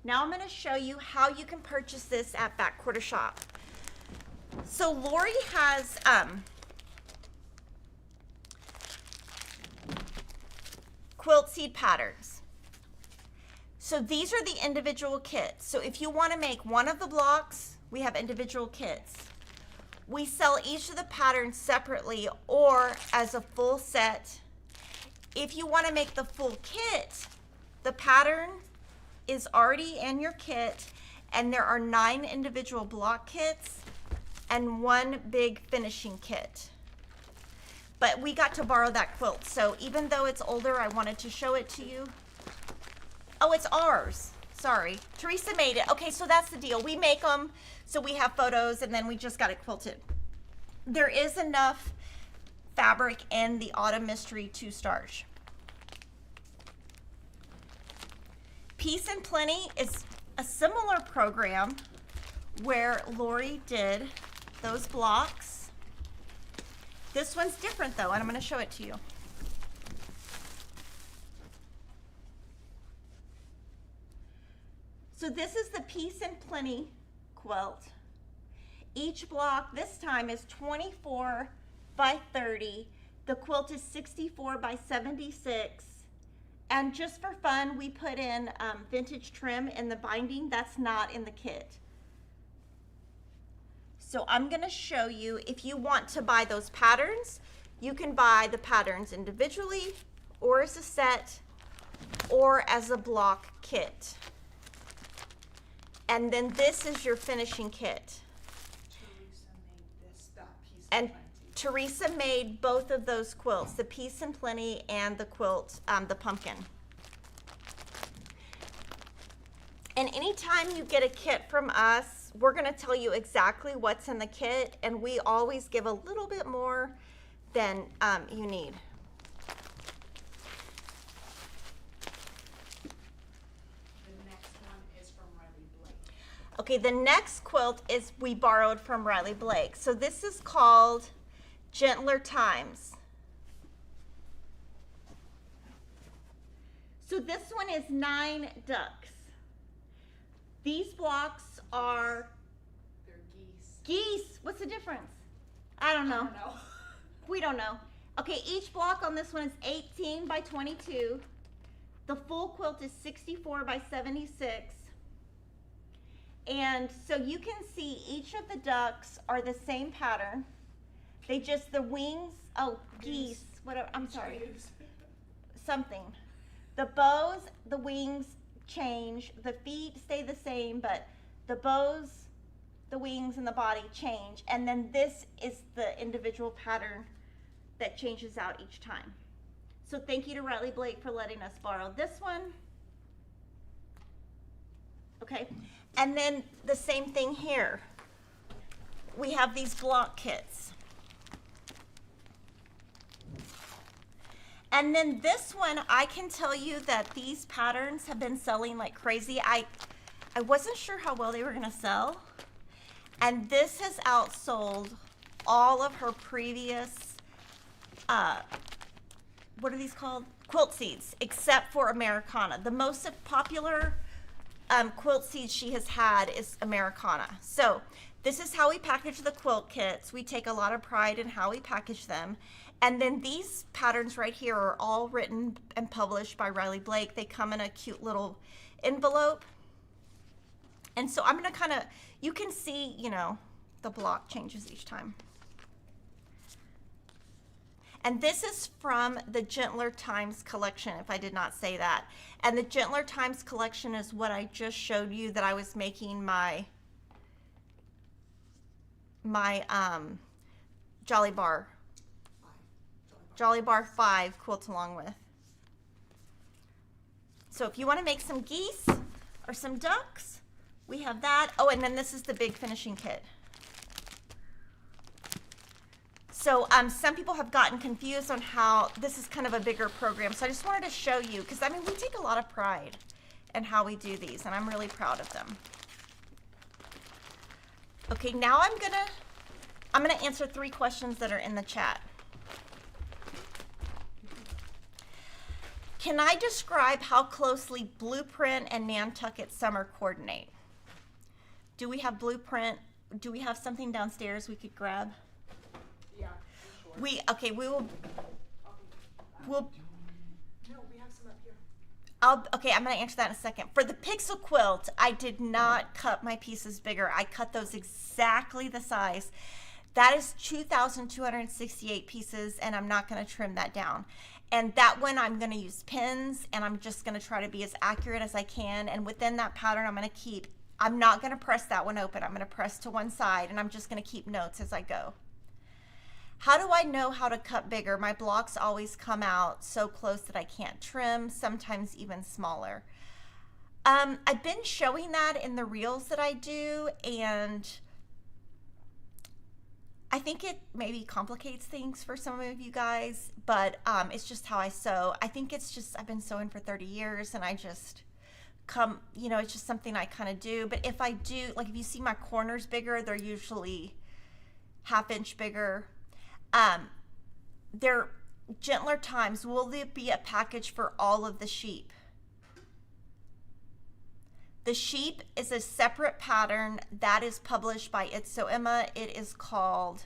now I'm going to show you how you can purchase this at Back Quarter Shop. So Lori has quilt seed patterns. So these are the individual kits. So if you want to make one of the blocks, we have individual kits. We sell each of the patterns separately or as a full set. If you want to make the full kit, the pattern is already in your kit, and there are 9 individual block kits and 1 big finishing kit. But we got to borrow that quilt, so even though it's older, I wanted to show it to you. Oh, it's ours. Sorry. Teresa made it. Okay, so that's the deal. We make them, so we have photos, and then we just got it quilted. There is enough fabric in the Autumn Mystery to starch. Peace and Plenty is a similar program where Lori did those blocks. This one's different though, and I'm going to show it to you. So this is the Peace and Plenty quilt. Each block this time is 24 by 30. The quilt is 64 by 76. And just for fun, we put in vintage trim in the binding. That's not in the kit. So I'm going to show you, if you want to buy those patterns, you can buy the patterns individually or as a set or as a block kit. And then this is your finishing kit. Teresa made this, that piece of And plenty. Teresa made both of those quilts, the Peace and Plenty and the quilt, the pumpkin. And anytime you get a kit from us, we're going to tell you exactly what's in the kit, and we always give a little bit more than you need. The next one is from Riley Blake. Okay, the next quilt is we borrowed from Riley Blake. So this is called Gentler Times. So this one is 9 ducks. These blocks are They're geese. geese. What's the difference? I don't I know. don't know. We don't know. Okay, each block on this one is 18 by 22. The full quilt is 64 by 76. And so you can see each of the ducks are the same pattern. They just, the wings, geese, whatever, I'm sorry, something. The bows, the wings change, the feet stay the same, but the bows, the wings, and the body change. And then this is the individual pattern that changes out each time. So thank you to Riley Blake for letting us borrow this one. Okay, and then the same thing here. We have these block kits. And then this one, I can tell you that these patterns have been selling like crazy. I wasn't sure how well they were gonna sell. And this has outsold all of her previous, what are these called? Quilt seeds, except for Americana. The most popular quilt seeds she has had is Americana. So this is how we package the quilt kits. We take a lot of pride in how we package them. And then these patterns right here are all written and published by Riley Blake. They come in a cute little envelope. And so I'm gonna kind of, you can see, you know, the block changes each time. And this is from the Gentler Times collection, if I did not say that. And the Gentler Times collection is what I just showed you that I was making my Jolly Bar 5 quilt along with. So if you want to make some geese or some ducks, we have that. Oh, and then this is the big finishing kit. So some people have gotten confused on how this is kind of a bigger program. So I just wanted to show you, because I mean, we take a lot of pride in how we do these, and I'm really proud of them. Okay, now I'm gonna answer 3 questions that are in the chat. Can I describe how closely Blueprint and Nantucket Summer coordinate? Do we have Blueprint? Do we have something downstairs we could grab? Yeah, sure. We'll. No, we have some up here. Okay, I'm going to answer that in a second. For the Pixel quilt, I did not cut my pieces bigger. I cut those exactly the size. That is 2,268 pieces, and I'm not going to trim that down. And that one, I'm going to use pins, and I'm just going to try to be as accurate as I can. And within that pattern, I'm not going to press that one open. I'm going to press to one side, and I'm just going to keep notes as I go. How do I know how to cut bigger? My blocks always come out so close that I can't trim, sometimes even smaller. I've been showing that in the reels that I do, and I think it maybe complicates things for some of you guys, but it's just how I sew. I think it's just, I've been sewing for 30 years, and I just it's just something I kind of do. But if I do, like if you see my corners bigger, they're usually 1/2 inch bigger. They're Gentler Times. Will there be a package for all of the sheep? The sheep is a separate pattern that is published by It's So Emma. It is called,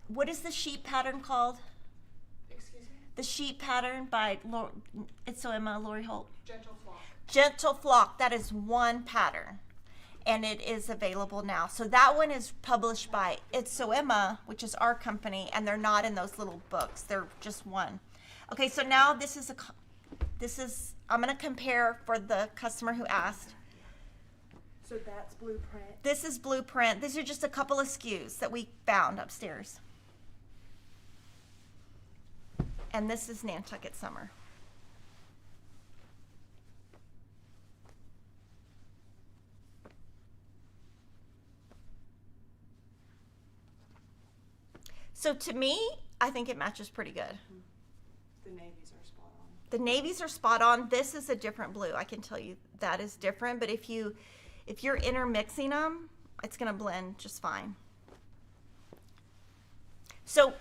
what is the sheep pattern called? Excuse me? The sheep pattern by It's So Emma, Lori Holt. Gentle Flock. Gentle Flock. That is one pattern, and it is available now. So that one is published by It's So Emma, which is our company, and they're not in those little books. They're just one. Okay, so now I'm going to compare for the customer who asked. So that's Blueprint. This is Blueprint. These are just a couple of SKUs that we found upstairs. And this is Nantucket Summer. So to me, I think it matches pretty good. The navies are spot on. The navies are spot on. This is a different blue. I can tell you that is different, but if you're intermixing them, it's going to blend just fine. So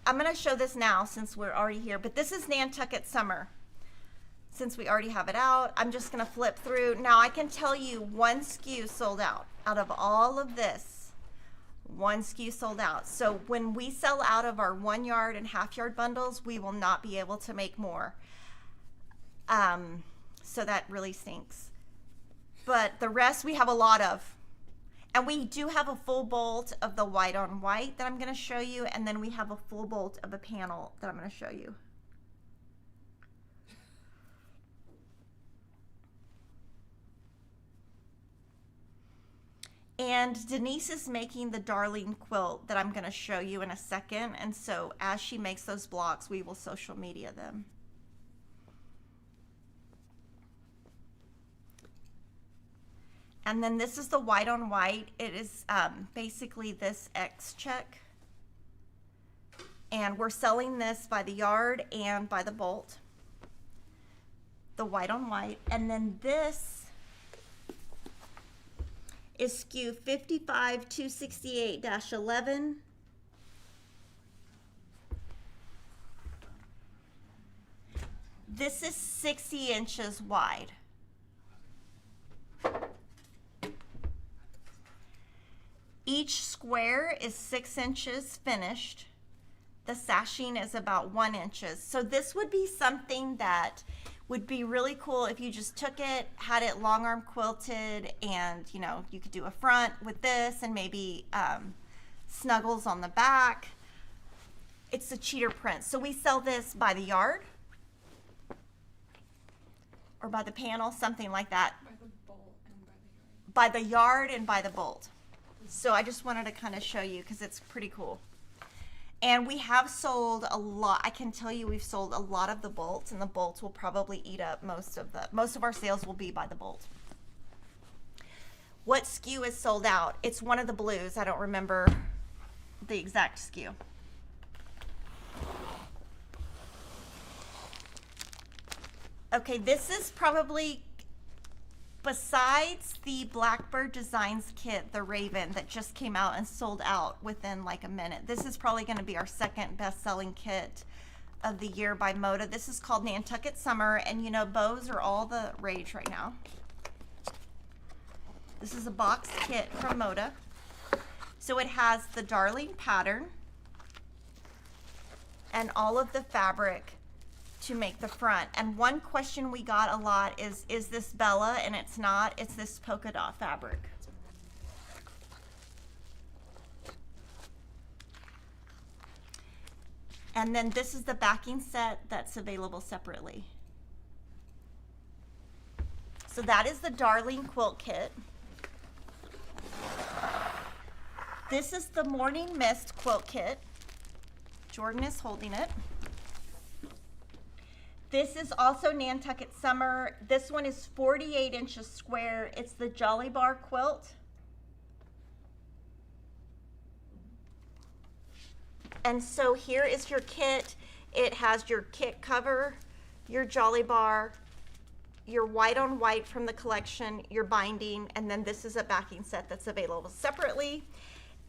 I'm going to show this now since we're already here, but this is Nantucket Summer. Since we already have it out, I'm just going to flip through. Now I can tell you one SKU sold out. Out of all of this, one SKU sold out. So when we sell out of our 1 yard and 1/2 yard bundles, we will not be able to make more. So that really stinks. But the rest we have a lot of. And we do have a full bolt of the white on white that I'm going to show you. And then we have a full bolt of a panel that I'm going to show you. And Denise is making the Darling quilt that I'm going to show you in a second. And so as she makes those blocks, we will social media them. And then this is the white on white. It is basically this X check. And we're selling this by the yard and by the bolt. The white on white. And then this is SKU 55268-11. This is 60 inches wide. Each square is 6 inches finished. The sashing is about 1 inch. So this would be something that would be really cool if you just took it, had it long arm quilted, and you know, you could do a front with this and maybe snuggles on the back. It's a cheater print. So we sell this by the yard or by the panel, something like that. By the bolt and by the yard. By the yard and by the bolt. So I just wanted to kind of show you because it's pretty cool. And we have sold a lot. I can tell you we've sold a lot of the bolts, and the bolts will probably eat up most of our sales will be by the bolt. What SKU is sold out? It's one of the blues. I don't remember the exact SKU. Okay, this is probably, besides the Blackbird Designs kit, the Raven, that just came out and sold out within like a minute. This is probably going to be our second best-selling kit of the year by Moda. This is called Nantucket Summer, and you know, bows are all the rage right now. This is a box kit from Moda. So it has the Darling pattern and all of the fabric to make the front. And one question we got a lot is this Bella? And it's not, it's this polka dot fabric. And then this is the backing set that's available separately. So that is the Darling quilt kit. This is the Morning Mist quilt kit. Jordan is holding it. This is also Nantucket Summer. This one is 48 inches square. It's the Jolly Bar quilt. And so here is your kit. It has your kit cover, your Jolly Bar, your white on white from the collection, your binding, and then this is a backing set that's available separately.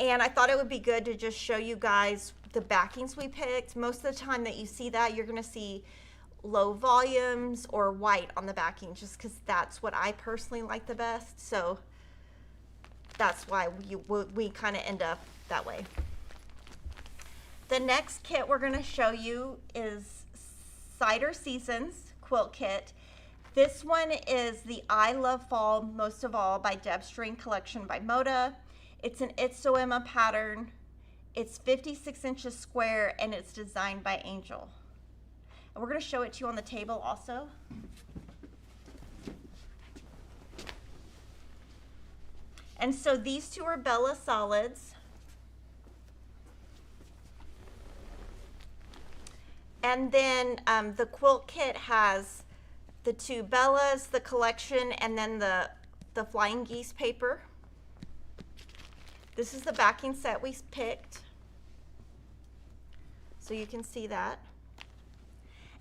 And I thought it would be good to just show you guys the backings we picked. Most of the time that you see that, you're gonna see low volumes or white on the backing, just because that's what I personally like the best. So that's why we kind of end up that way. The next kit we're going to show you is Cider Seasons quilt kit. This one is the I Love Fall Most of All by Deb String collection by Moda. It's an Itzoema pattern. It's 56 inches square, and it's designed by Angel. And we're going to show it to you on the table also. And so these two are Bella solids. And then the quilt kit has the two Bellas, the collection, and then the Flying Geese paper. This is the backing set we picked. So you can see that.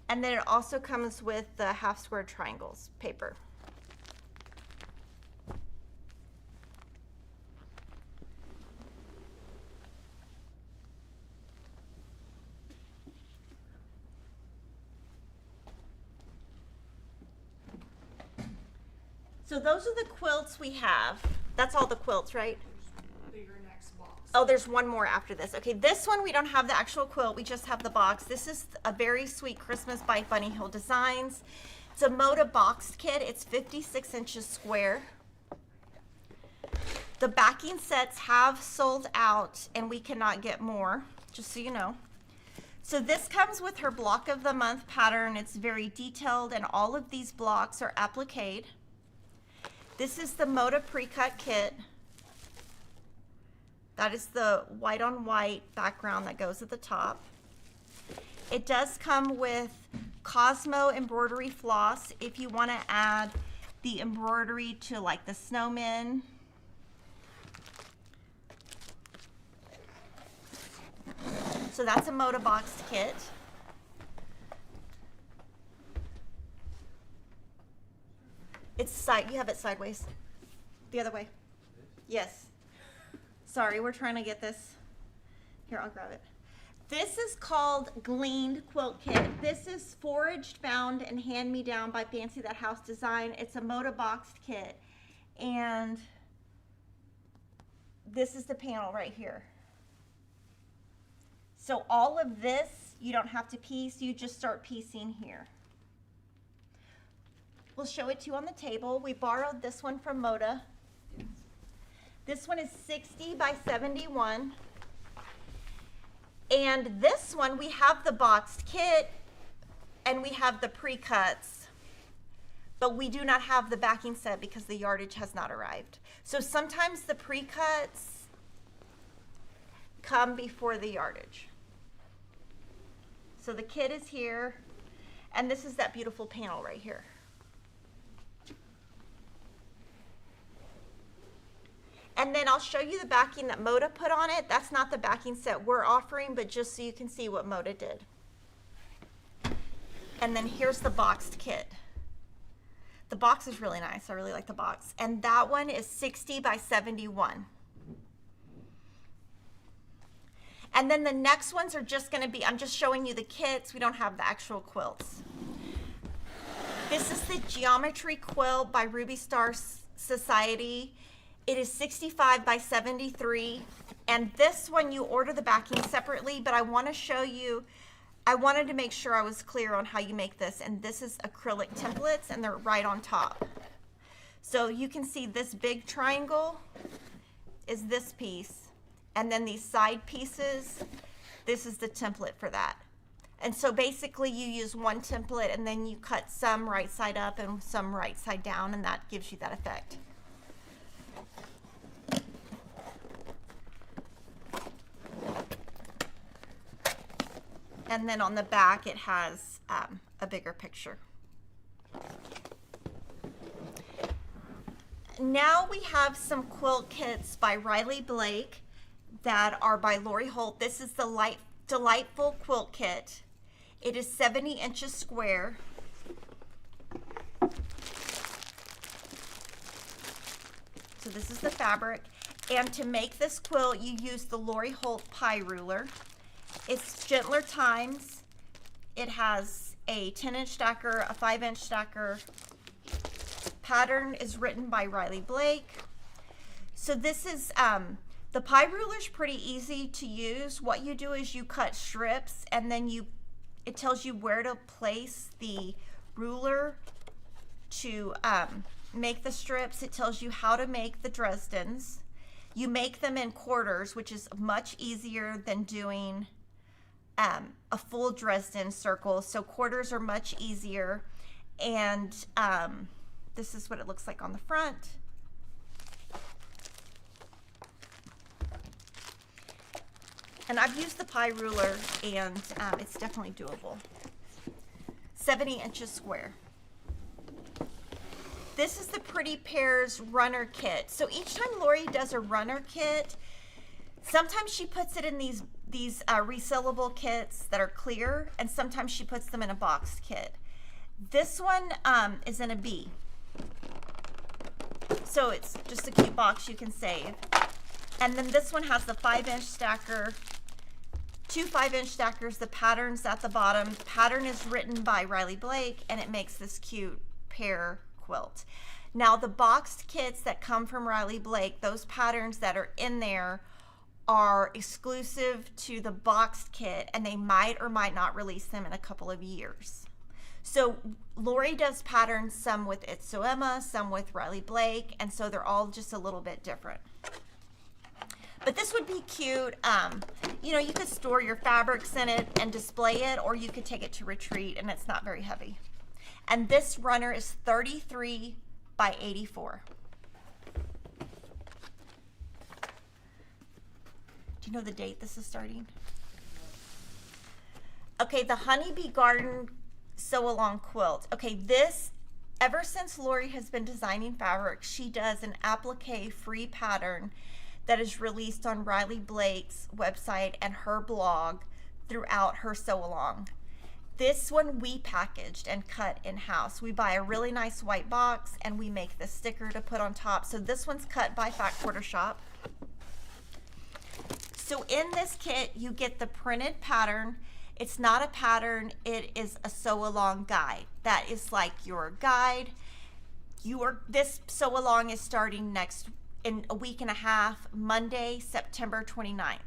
And then it also comes with the half square triangles paper. So those are the quilts we have. That's all the quilts, right? Your next box. Oh, there's one more after this. Okay, this one we don't have the actual quilt, we just have the box. This is a very sweet Christmas by Bunny Hill Designs. It's a Moda boxed kit. It's 56 inches square. The backing sets have sold out and we cannot get more, just so you know. So this comes with her block of the month pattern. It's very detailed and all of these blocks are appliqued. This is the Moda pre-cut kit. That is the white on white background that goes at the top. It does come with Cosmo embroidery floss if you want to add the embroidery to like the snowmen. So that's a Moda boxed kit. It's side, you have it sideways. The other way. Yes. Sorry, we're trying to get this. Here, I'll grab it. This is called Gleaned Quilt Kit. This is foraged, found, and hand-me-down by Fancy That House Design. It's a Moda boxed kit. And this is the panel right here. So all of this, you don't have to piece, you just start piecing here. We'll show it to you on the table. We borrowed this one from Moda. This one is 60 by 71. And this one, we have the boxed kit and we have the pre-cuts, but we do not have the backing set because the yardage has not arrived. So sometimes the pre-cuts come before the yardage. So the kit is here, and this is that beautiful panel right here. And then I'll show you the backing that Moda put on it. That's not the backing set we're offering, but just so you can see what Moda did. And then here's the boxed kit. The box is really nice. I really like the box. And that one is 60 by 71. And then the next ones are just going to be, I'm just showing you the kits. We don't have the actual quilts. This is the Geometry Quilt by Ruby Star Society. It is 65 by 73, and this one you order the backing separately, but I want to show you, I wanted to make sure I was clear on how you make this, and this is acrylic templates, and they're right on top. So you can see this big triangle is this piece, and then these side pieces, this is the template for that. And so basically you use one template, and then you cut some right side up and some right side down, and that gives you that effect. And then on the back, it has a bigger picture. Now we have some quilt kits by Riley Blake that are by Lori Holt. This is the Delightful Quilt Kit. It is 70 inches square. So this is the fabric. And to make this quilt, you use the Lori Holt pie ruler. It's gentler times. It has a 10-inch stacker, a 5-inch stacker. Pattern is written by Riley Blake. So this is, the pie ruler is pretty easy to use. What you do is you cut strips, and then it tells you where to place the ruler to make the strips. It tells you how to make the Dresdens. You make them in quarters, which is much easier than doing a full Dresden circle. So quarters are much easier. And this is what it looks like on the front. And I've used the pie ruler, and it's definitely doable. 70 inches square. This is the Pretty Pairs runner kit. So each time Lori does a runner kit, sometimes she puts it in these resellable kits that are clear, and sometimes she puts them in a boxed kit. This one is in a B. So it's just a cute box you can save. And then this one has the 5-inch stacker, 2 5-inch stackers, the pattern's at the bottom. The pattern is written by Riley Blake, and it makes this cute pear quilt. Now the boxed kits that come from Riley Blake, those patterns that are in there are exclusive to the boxed kit, and they might or might not release them in a couple of years. So Lori does patterns, some with Itsuema, some with Riley Blake, and so they're all just a little bit different. But this would be cute. You know, you could store your fabrics in it and display it, or you could take it to retreat, and it's not very heavy. And this runner is 33 by 84. Do you know the date this is starting? Okay, the Honeybee Garden Sew Along Quilt. Okay, this, ever since Lori has been designing fabric, she does an applique free pattern that is released on Riley Blake's website and her blog throughout her sew along. This one we packaged and cut in-house. We buy a really nice white box and we make the sticker to put on top. So this one's cut by Fat Quarter Shop. So in this kit, you get the printed pattern. It's not a pattern, it is a sew along guide. That is like your guide. This sew along is starting in a week and a half, Monday, September 29th.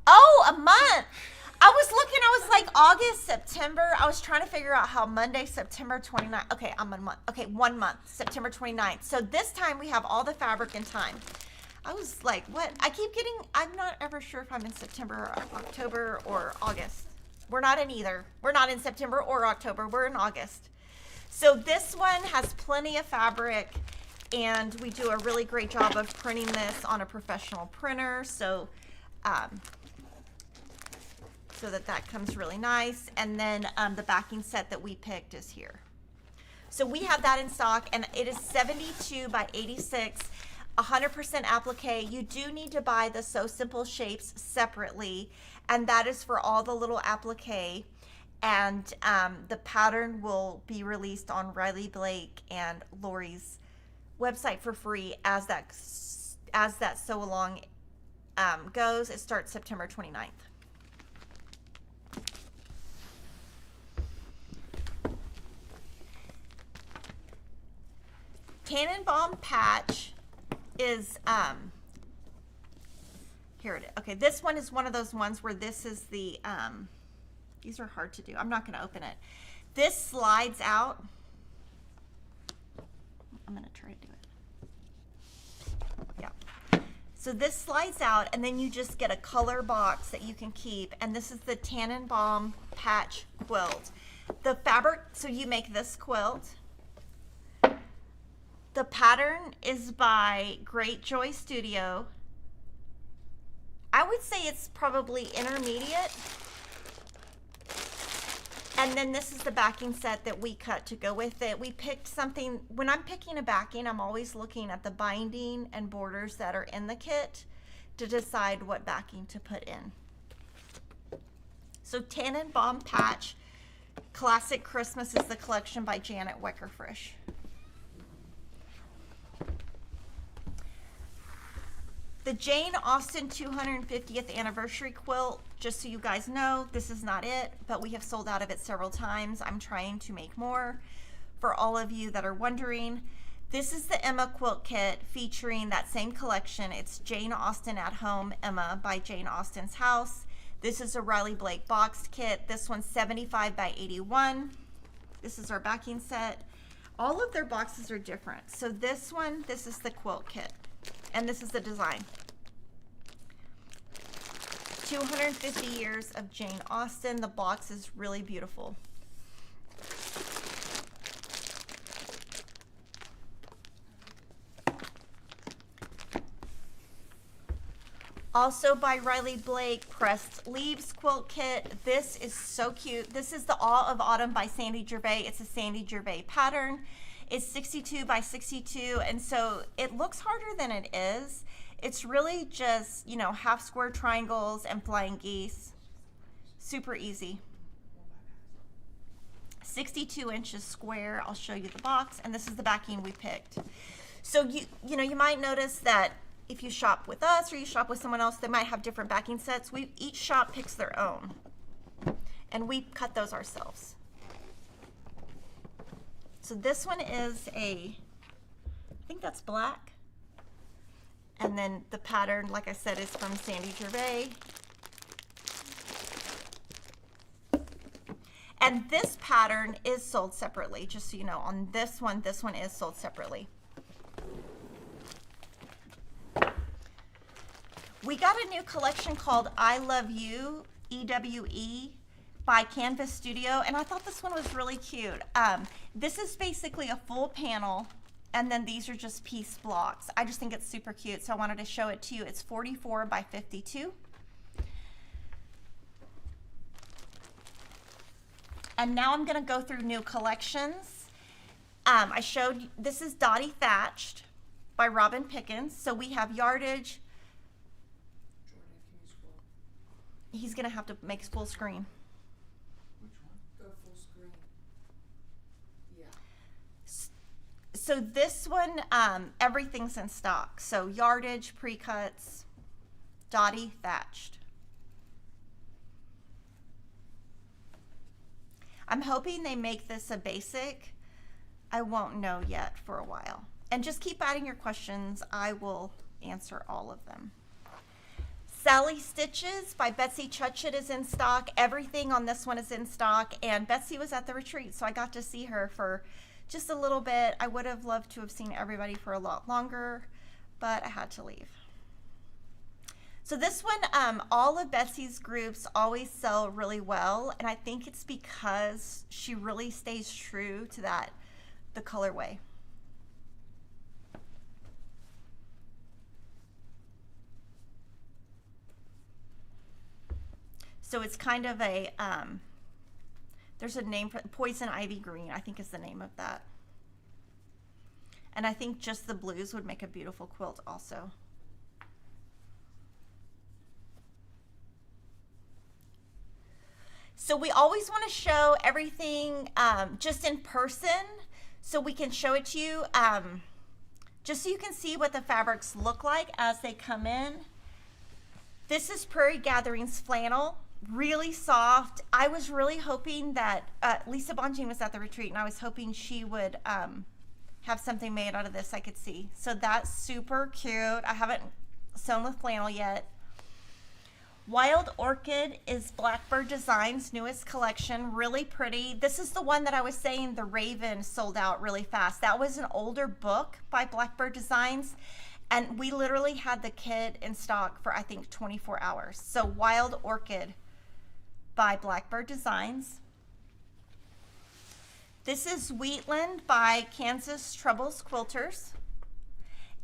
Oh, a month. I was like August, September. I was trying to figure out how Monday, September 29th. Okay, I'm a month. Okay, 1 month, September 29th. So this time we have all the fabric and time. I was like, what? I'm not ever sure if I'm in September or October or August. We're not in either. We're not in September or October. We're in August. So this one has plenty of fabric and we do a really great job of printing this on a professional printer. So that comes really nice. And then the backing set that we picked is here. So we have that in stock and it is 72 by 86, 100% applique. You do need to buy the So Simple shapes separately, and that is for all the little applique. And the pattern will be released on Riley Blake and Lori's website for free as that sew along goes. It starts September 29th. Tannenbaum patch is here it is. Okay, this one is one of those ones where this is the these are hard to do. I'm not going to open it. This slides out. I'm going to try to do it. Yeah. So this slides out and then you just get a color box that you can keep, and this is the Tannenbaum patch quilt. The fabric, so you make this quilt. The pattern is by Great Joy Studio. I would say it's probably intermediate. And then this is the backing set that we cut to go with it. We picked something, when I'm picking a backing, I'm always looking at the binding and borders that are in the kit to decide what backing to put in. So Tannenbaum patch, Classic Christmas is the collection by Janet Weckerfrisch. The Jane Austen 250th anniversary quilt, just so you guys know, this is not it, but we have sold out of it several times. I'm trying to make more for all of you that are wondering. This is the Emma quilt kit featuring that same collection. It's Jane Austen at Home Emma by Jane Austen's House. This is a Riley Blake boxed kit. This one's 75 by 81. This is our backing set. All of their boxes are different. So this one, this is the quilt kit. And this is the design. 250 years of Jane Austen. The box is really beautiful. Also by Riley Blake, Pressed Leaves quilt kit. This is so cute. This is the Awe of Autumn by Sandy Gervais. It's a Sandy Gervais pattern. It's 62 by 62, and so it looks harder than it is. It's really just, you know, half square triangles and flying geese. Super easy. 62 inches square. I'll show you the box, and this is the backing we picked. So you know, you might notice that if you shop with us or you shop with someone else, they might have different backing sets. Each shop picks their own, and we cut those ourselves. So this one is I think that's black. And then the pattern, like I said, is from Sandy Gervais. And this pattern is sold separately, just so you know. On this one is sold separately. We got a new collection called I Love You, EWE, by Canvas Studio, and I thought this one was really cute. This is basically a full panel, and then these are just piece blocks. I just think it's super cute, so I wanted to show it to you. It's 44 by 52. And now I'm gonna go through new collections. I showed, this is Dottie Thatched by Robin Pickens. So we have yardage, He's gonna have to make full screen. Which one? Go full screen. Yeah. So this one, everything's in stock. So yardage, pre-cuts, dotty, thatched. I'm hoping they make this a basic. I won't know yet for a while. And just keep adding your questions. I will answer all of them. Sally Stitches by Betsy Chutchett is in stock. Everything on this one is in stock. And Betsy was at the retreat, so I got to see her for just a little bit. I would have loved to have seen everybody for a lot longer, but I had to leave. So this one, all of Betsy's groups always sell really well, and I think it's because she really stays true to the colorway. So it's kind of a, there's a name for Poison Ivy Green, I think is the name of that. And I think just the blues would make a beautiful quilt also. So we always want to show everything just in person so we can show it to you, just so you can see what the fabrics look like as they come in. This is Prairie Gatherings flannel, really soft. I was really hoping that Lisa Bonjean was at the retreat, and I was hoping she would have something made out of this I could see. So that's super cute. I haven't sewn with flannel yet. Wild Orchid is Blackbird Designs' newest collection, really pretty. This is the one that I was saying the Raven sold out really fast. That was an older book by Blackbird Designs, and we literally had the kit in stock for I think 24 hours. So Wild Orchid by Blackbird Designs. This is Wheatland by Kansas Troubles Quilters.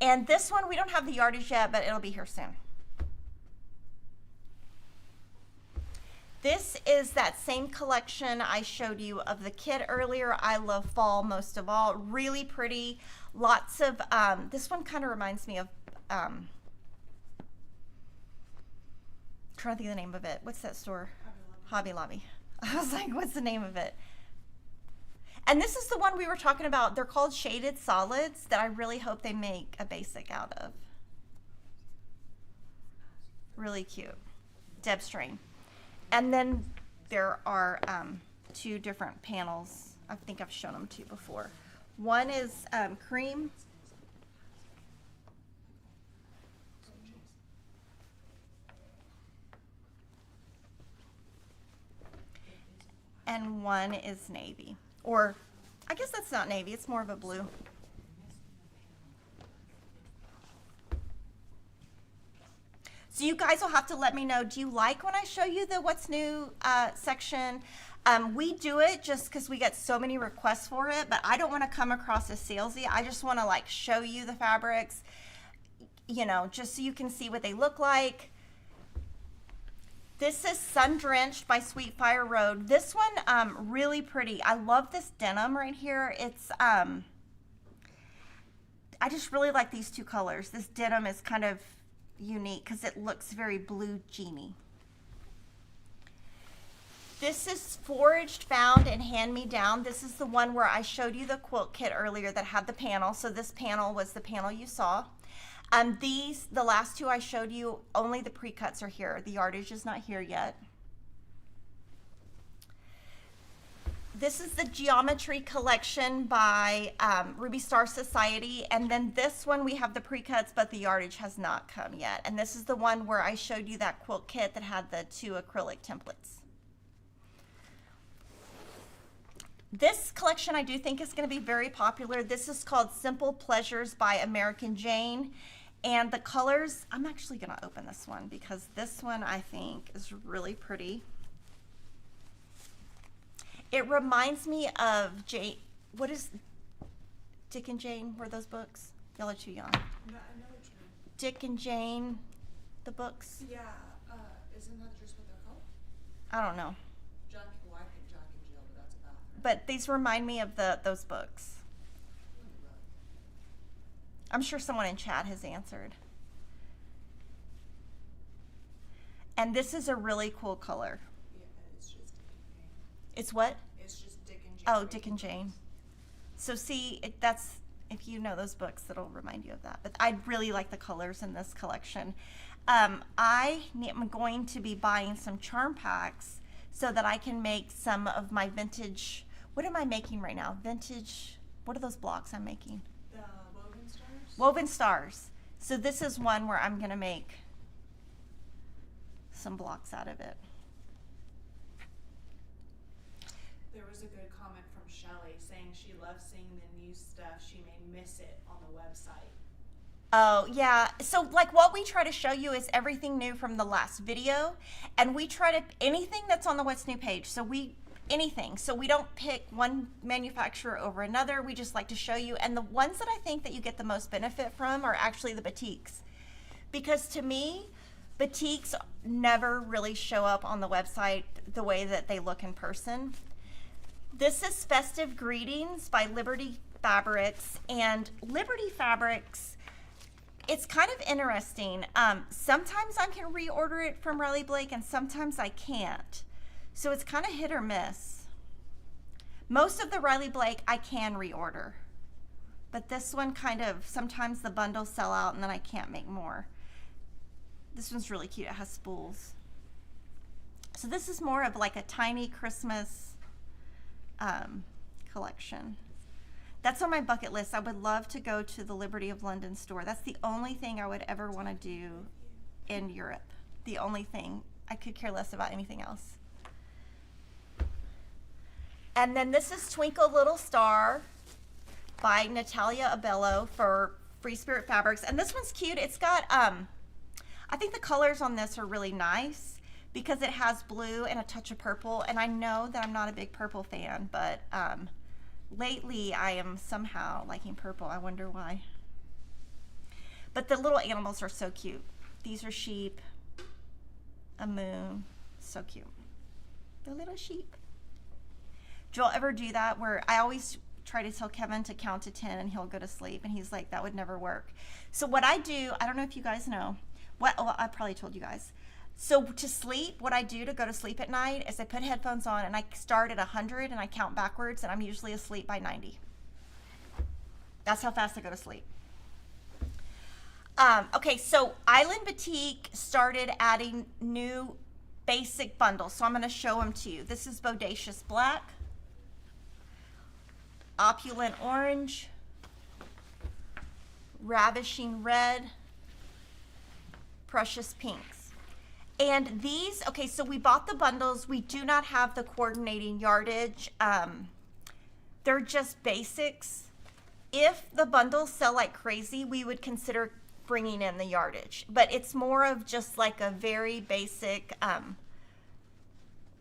And this one, we don't have the yardage yet, but it'll be here soon. This is that same collection I showed you of the kit earlier. I love fall most of all. Really pretty. Lots of, this one kind of reminds me of, I'm trying to think of the name of it. What's that store? Hobby Lobby. I was like, what's the name of it? And this is the one we were talking about. They're called Shaded Solids that I really hope they make a basic out of. Really cute. Deb Strain. And then there are two different panels. I think I've shown them to you before. One is cream. And one is navy. Or, I guess that's not navy, it's more of a blue. So you guys will have to let me know, do you like when I show you the what's new section? We do it just because we get so many requests for it, but I don't want to come across as salesy. I just want to like show you the fabrics, you know, just so you can see what they look like. This is Sun Drenched by Sweet Fire Road. This one, really pretty. I love this denim right here. It's, I just really like these two colors. This denim is kind of unique because it looks very blue jeany. This is Foraged, Found, and Hand Me Down. This is the one where I showed you the quilt kit earlier that had the panel. So this panel was the panel you saw. The last two I showed you, only the pre-cuts are here. The yardage is not here yet. This is the Geometry Collection by Ruby Star Society. And then this one, we have the pre-cuts, but the yardage has not come yet. And this is the one where I showed you that quilt kit that had the two acrylic templates. This collection I do think is going to be very popular. This is called Simple Pleasures by American Jane. And the colors, I'm actually going to open this one because this one I think is really pretty. It reminds me of Jane, what is Dick and Jane, were those books? Y'all are too young. No, I know what you mean. Dick and Jane, the books? Yeah, isn't that just what they're called? I don't know. Jack, well, I think Jack and Jill, but that's a bathroom. But these remind me of those books. I'm sure someone in chat has answered. And this is a really cool color. Yeah, it's just Dick and Jane. It's what? It's just Dick and Jane. Oh, Dick and Jane. So see, that's, if you know those books, that'll remind you of that. But I really like the colors in this collection. I'm going to be buying some charm packs so that I can make some of my vintage. What am I making right now? Vintage, what are those blocks I'm making? The Woven Stars? Woven Stars. So this is one where I'm going to make some blocks out of it. There was a good comment from Shelley saying she loves seeing the new stuff. She may miss it on the website. Oh, yeah. So, like, what we try to show you is everything new from the last video. And we try to, anything that's on the What's New page. So, anything. So, we don't pick one manufacturer over another. We just like to show you. And the ones that I think that you get the most benefit from are actually the batiks. Because to me, batiks never really show up on the website the way that they look in person. This is Festive Greetings by Liberty Fabrics. And Liberty Fabrics, it's kind of interesting. Sometimes I can reorder it from Riley Blake and sometimes I can't. So it's kind of hit or miss. Most of the Riley Blake I can reorder. But this one kind of, sometimes the bundles sell out and then I can't make more. This one's really cute. It has spools. So this is more of like a tiny Christmas collection. That's on my bucket list. I would love to go to the Liberty of London store. That's the only thing I would ever want to do in Europe. The only thing. I could care less about anything else. And then this is Twinkle Little Star by Natalia Abello for Free Spirit Fabrics. And this one's cute. It's got, I think the colors on this are really nice because it has blue and a touch of purple. And I know that I'm not a big purple fan, but lately I am somehow liking purple. I wonder why. But the little animals are so cute. These are sheep, a moon, so cute. The little sheep. Do y'all ever do that where I always try to tell Kevin to count to 10 and he'll go to sleep and he's like, that would never work. So what I do, I don't know if you guys know, I probably told you guys. So to sleep, what I do to go to sleep at night is I put headphones on and I start at 100 and I count backwards and I'm usually asleep by 90. That's how fast I go to sleep. Okay, so Island Batik started adding new basic bundles. So I'm going to show them to you. This is Bodacious Black, Opulent Orange, Ravishing Red, Precious Pinks. And these, okay, so we bought the bundles. We do not have the coordinating yardage. They're just basics. If the bundles sell like crazy, we would consider bringing in the yardage. But it's more of just like a very basic,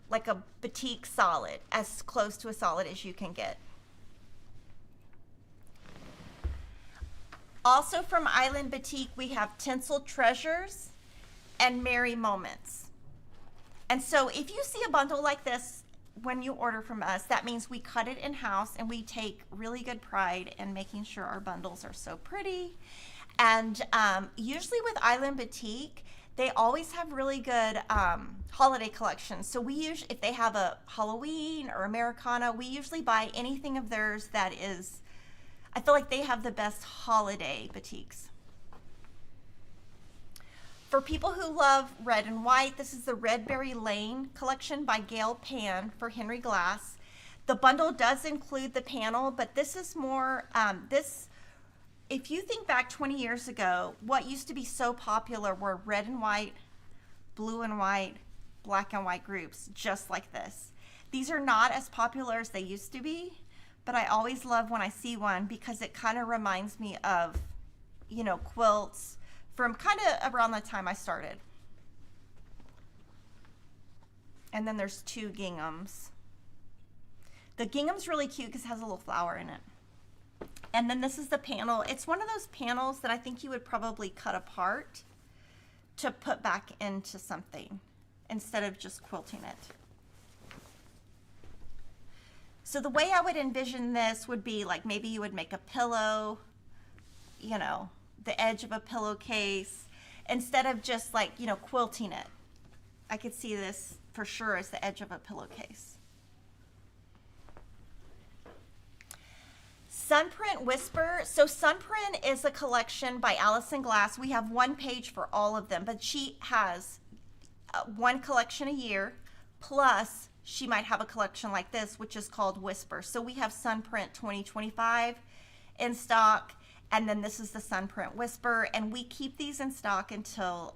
like a batik solid, as close to a solid as you can get. Also from Island Batik, we have Tinsel Treasures and Merry Moments. And so if you see a bundle like this when you order from us, that means we cut it in-house and we take really good pride in making sure our bundles are so pretty. And usually with Island Batik, they always have really good holiday collections. So we usually, if they have a Halloween or Americana, we usually buy anything of theirs that is, I feel like they have the best holiday batiks. For people who love red and white, this is the Redberry Lane collection by Gail Pan for Henry Glass. The bundle does include the panel, but this is more, if you think back 20 years ago, what used to be so popular were red and white, blue and white, black and white groups, just like this. These are not as popular as they used to be, but I always love when I see one because it kind of reminds me of, you know, quilts from kind of around the time I started. And then there's two ginghams. The gingham's really cute because it has a little flower in it. And then this is the panel. It's one of those panels that I think you would probably cut apart to put back into something instead of just quilting it. So the way I would envision this would be like maybe you would make a pillow, you know, the edge of a pillowcase, instead of just like, you know, quilting it. I could see this for sure as the edge of a pillowcase. Sunprint Whisper. So Sunprint is a collection by Allison Glass. We have one page for all of them, but she has one collection a year, plus she might have a collection like this, which is called Whisper. So we have Sunprint 2025 in stock, and then this is the Sunprint Whisper, and we keep these in stock until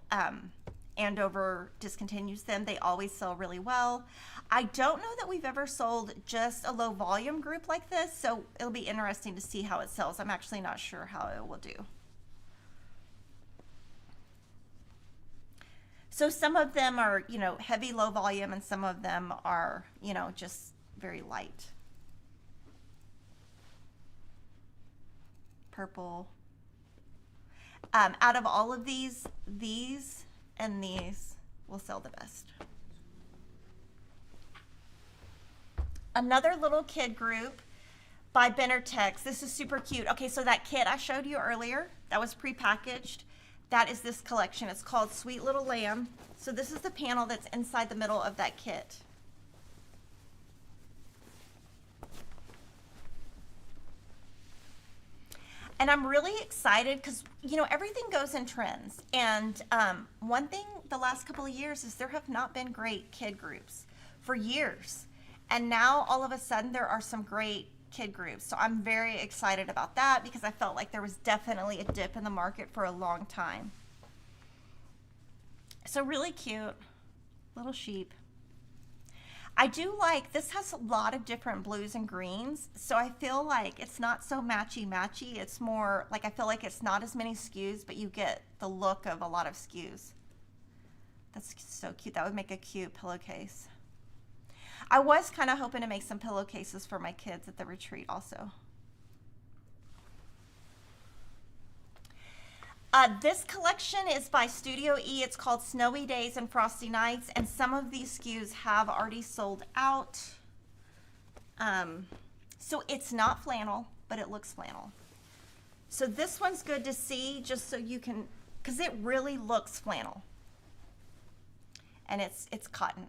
Andover discontinues them. They always sell really well. I don't know that we've ever sold just a low volume group like this, so it'll be interesting to see how it sells. I'm actually not sure how it will do. So some of them are, you know, heavy low volume, and some of them are, you know, just very light. Purple. Out of all of these and these will sell the best. Another little kid group by Benartex. This is super cute. Okay, so that kit I showed you earlier, that was prepackaged. That is this collection. It's called Sweet Little Lamb. So this is the panel that's inside the middle of that kit. And I'm really excited because, you know, everything goes in trends. And one thing the last couple of years is there have not been great kid groups for years. And now all of a sudden there are some great kid groups. So I'm very excited about that because I felt like there was definitely a dip in the market for a long time. So really cute little sheep. I do like, this has a lot of different blues and greens, so I feel like it's not so matchy-matchy. It's more like, I feel like it's not as many SKUs, but you get the look of a lot of SKUs. That's so cute. That would make a cute pillowcase. I was kind of hoping to make some pillowcases for my kids at the retreat also. This collection is by Studio E. It's called Snowy Days and Frosty Nights, and some of these SKUs have already sold out. So it's not flannel, but it looks flannel. So this one's good to see just so you can, because it really looks flannel. And it's cotton.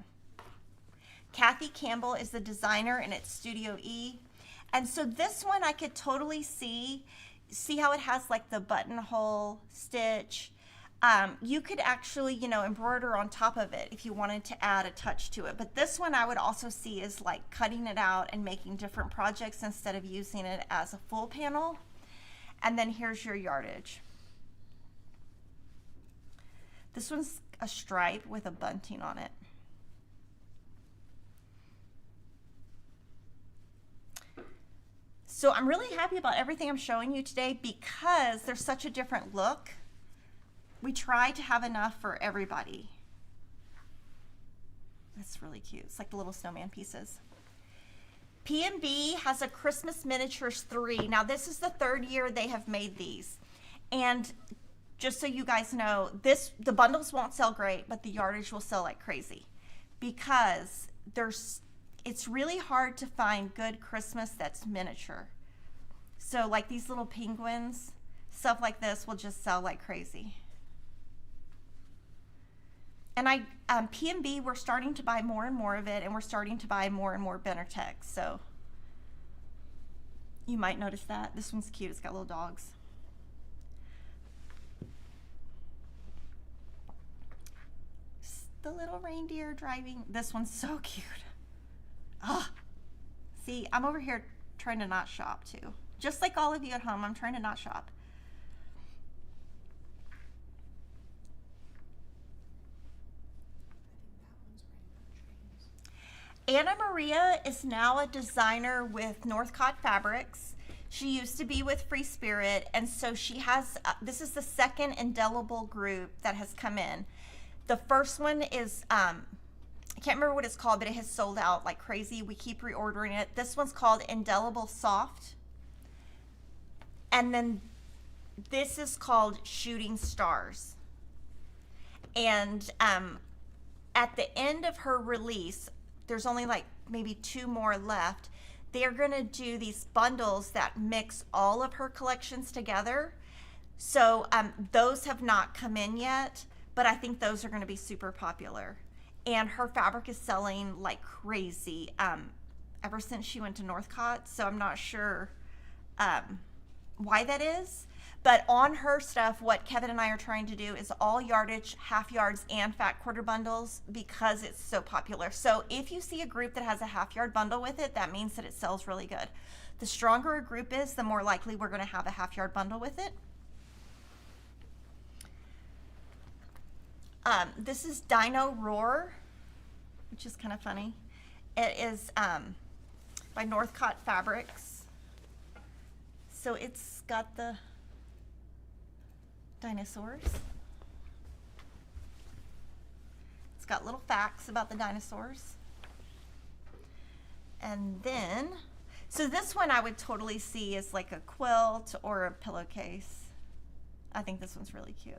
Kathy Campbell is the designer, and it's Studio E. And so this one I could totally see how it has like the buttonhole stitch. You could actually, you know, embroider on top of it if you wanted to add a touch to it. But this one I would also see is like cutting it out and making different projects instead of using it as a full panel. And then here's your yardage. This one's a stripe with a bunting on it. So I'm really happy about everything I'm showing you today because there's such a different look. We try to have enough for everybody. That's really cute. It's like the little snowman pieces. P&B has a Christmas Miniatures 3. Now this is the third year they have made these. And just so you guys know, the bundles won't sell great, but the yardage will sell like crazy because it's really hard to find good Christmas that's miniature. So like these little penguins, stuff like this will just sell like crazy. And P&B, we're starting to buy more and more of it, and we're starting to buy more and more Benartex. So you might notice that. This one's cute. It's got little dogs. The little reindeer driving. This one's so cute. Ah, see, I'm over here trying to not shop too. Just like all of you at home, I'm trying to not shop. Anna Maria is now a designer with Northcott Fabrics. She used to be with Free Spirit, and so she has, this is the second indelible group that has come in. The first one is, I can't remember what it's called, but it has sold out like crazy. We keep reordering it. This one's called Indelible Soft. And then this is called Shooting Stars. And at the end of her release, there's only like maybe 2 more left. They're gonna do these bundles that mix all of her collections together. So those have not come in yet, but I think those are gonna be super popular. and her fabric is selling like crazy ever since she went to Northcott. So I'm not sure why that is. But on her stuff, what Kevin and I are trying to do is all yardage, half yards, and fat quarter bundles because it's so popular. So if you see a group that has a half yard bundle with it, that means that it sells really good. The stronger a group is, the more likely we're going to have a half yard bundle with it. This is Dino Roar, which is kind of funny. It is by Northcott Fabrics. So it's got the dinosaurs. It's got little facts about the dinosaurs. And then, so this one I would totally see as like a quilt or a pillowcase. I think this one's really cute.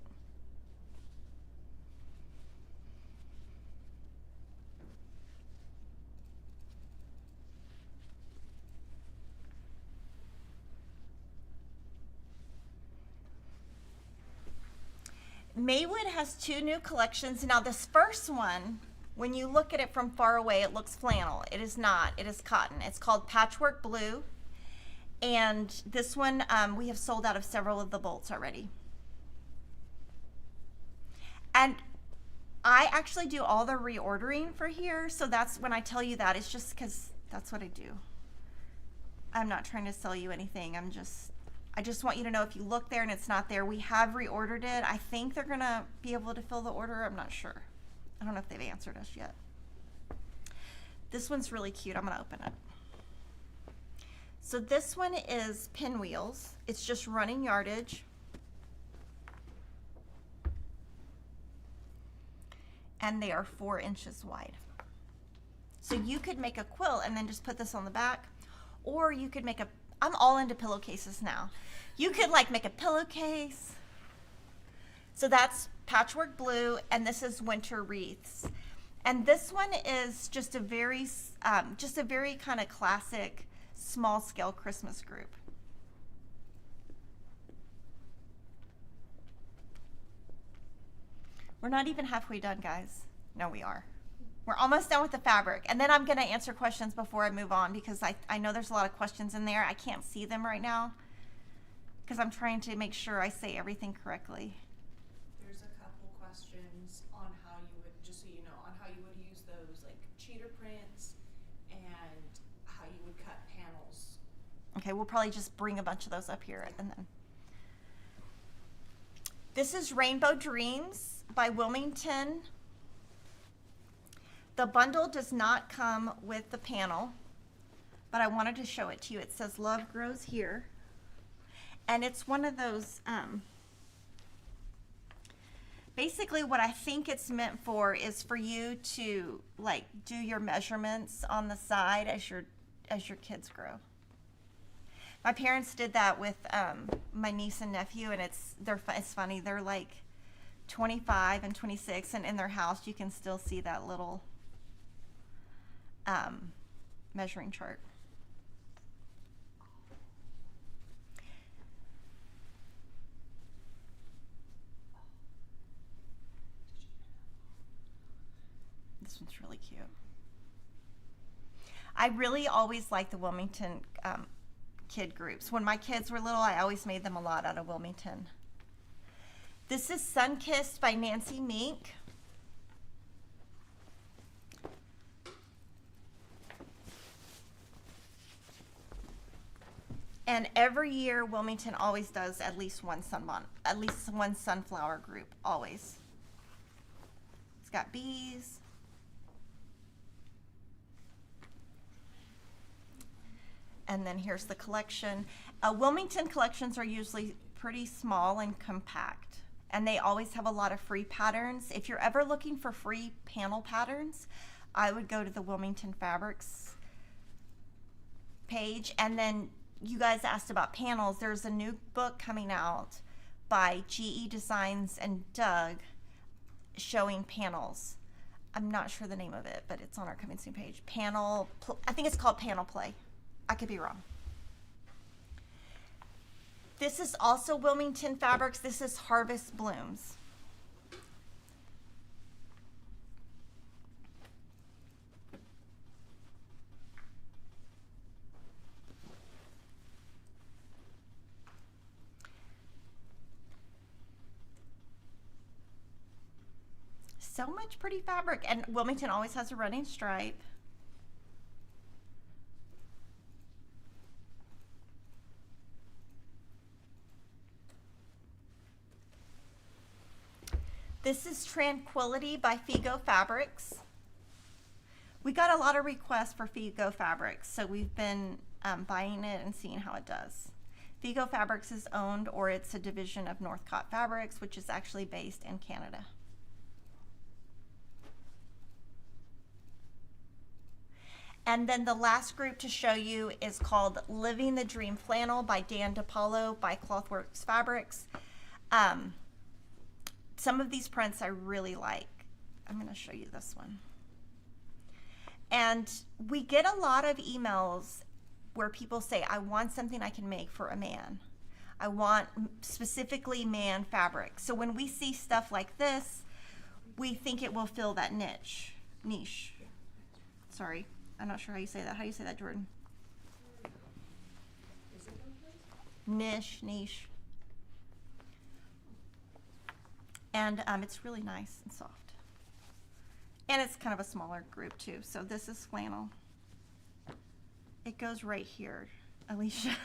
Maywood has 2 new collections. Now this first one, when you look at it from far away, it looks flannel. It is not, it is cotton. It's called Patchwork Blue. And this one, we have sold out of several of the bolts already. And I actually do all the reordering for here. So that's when I tell you that, it's just because that's what I do. I'm not trying to sell you anything. I just want you to know if you look there and it's not there, we have reordered it. I think they're gonna be able to fill the order. I'm not sure. I don't know if they've answered us yet. This one's really cute. I'm gonna open it. So this one is pinwheels. It's just running yardage. And they are 4 inches wide. So you could make a quilt and then just put this on the back, or you could make I'm all into pillowcases now. You could like make a pillowcase. So that's Patchwork Blue, and this is Winter Wreaths. And this one is just a very kind of classic small scale Christmas group. We're not even halfway done, guys. No, we are. We're almost done with the fabric. And then I'm going to answer questions before I move on because I know there's a lot of questions in there. I can't see them right now because I'm trying to make sure I say everything correctly. There's a couple questions on how you would, just so you know, on how you would use those like cheater prints and how you would cut panels. Okay, we'll probably just bring a bunch of those up here and then. This is Rainbow Dreams by Wilmington. The bundle does not come with the panel, but I wanted to show it to you. It says Love Grows Here. And it's one of those, basically what I think it's meant for is for you to like do your measurements on the side as your kids grow. My parents did that with my niece and nephew, and it's funny. They're like 25 and 26, and in their house you can still see that little measuring chart. This one's really cute. I really always liked the Wilmington kid groups. When my kids were little, I always made them a lot out of Wilmington. This is Sunkissed by Nancy Mink. And every year, Wilmington always does at least one sunflower group, always. It's got bees. And then here's the collection. Wilmington collections are usually pretty small and compact, and they always have a lot of free patterns. If you're ever looking for free panel patterns, I would go to the Wilmington Fabrics page. And then you guys asked about panels. There's a new book coming out by GE Designs and Doug showing panels. I'm not sure the name of it, but it's on our coming soon page. I think it's called Panel Play. I could be wrong. This is also Wilmington Fabrics. This is Harvest Blooms. So much pretty fabric, and Wilmington always has a running stripe. This is Tranquility by Figo Fabrics. We got a lot of requests for Figo Fabrics, so we've been buying it and seeing how it does. Figo Fabrics is owned, or it's a division of Northcott Fabrics, which is actually based in Canada. And then the last group to show you is called Living the Dream Flannel by Dan DiPaolo by Clothworks Fabrics. Some of these prints I really like. I'm going to show you this one. And we get a lot of emails where people say, I want something I can make for a man. I want specifically man fabric. So when we see stuff like this, we think it will fill that niche. Sorry, I'm not sure how you say that. How do you say that, Jordan? Niche. And it's really nice and soft. And it's kind of a smaller group too. So this is flannel. It goes right here, Alicia.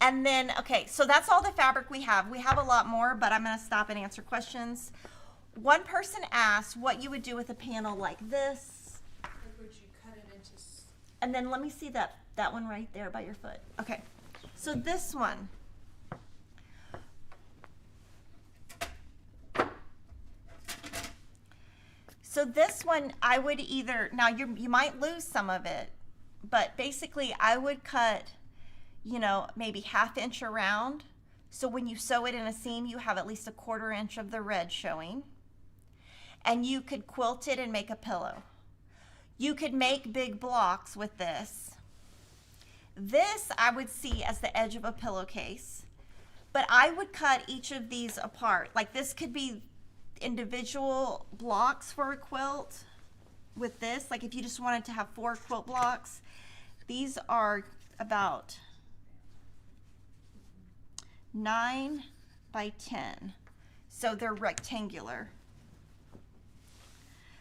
And then, okay, so that's all the fabric we have. We have a lot more, but I'm gonna stop and answer questions. One person asked what you would do with a panel like this. Like, would you cut it into... And then let me see that one right there by your foot. Okay, so this one. So this one, I would either, now you might lose some of it, but basically I would cut, you know, maybe 1/2 inch around. So when you sew it in a seam, you have at least 1/4 inch of the red showing. And you could quilt it and make a pillow. You could make big blocks with this. This I would see as the edge of a pillowcase, but I would cut each of these apart. Like this could be individual blocks for a quilt with this. Like if you just wanted to have 4 quilt blocks, these are about 9 by 10, so they're rectangular.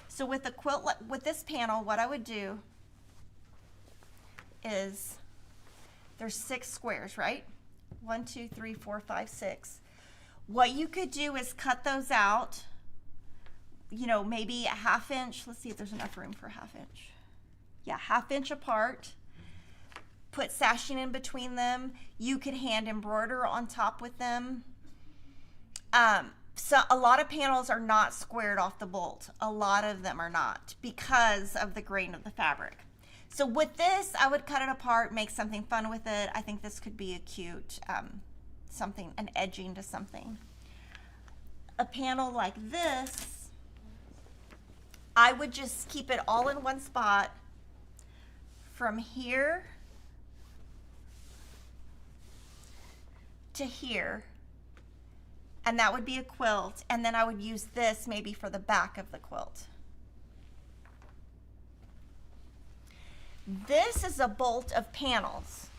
So with a quilt, with this panel, what I would do is there's 6 squares, right? 1, 2, 3, 4, 5, 6. What you could do is cut those out, you know, maybe a 1/2 inch. Let's see if there's enough room for a 1/2 inch. Yeah, 1/2 inch apart. Put sashing in between them. You could hand embroider on top with them. So a lot of panels are not squared off the bolt. A lot of them are not because of the grain of the fabric. So with this, I would cut it apart, make something fun with it. I think this could be a cute something, an edging to something. A panel like this, I would just keep it all in one spot from here to here, and that would be a quilt, and then I would use this maybe for the back of the quilt. This is a bolt of panels.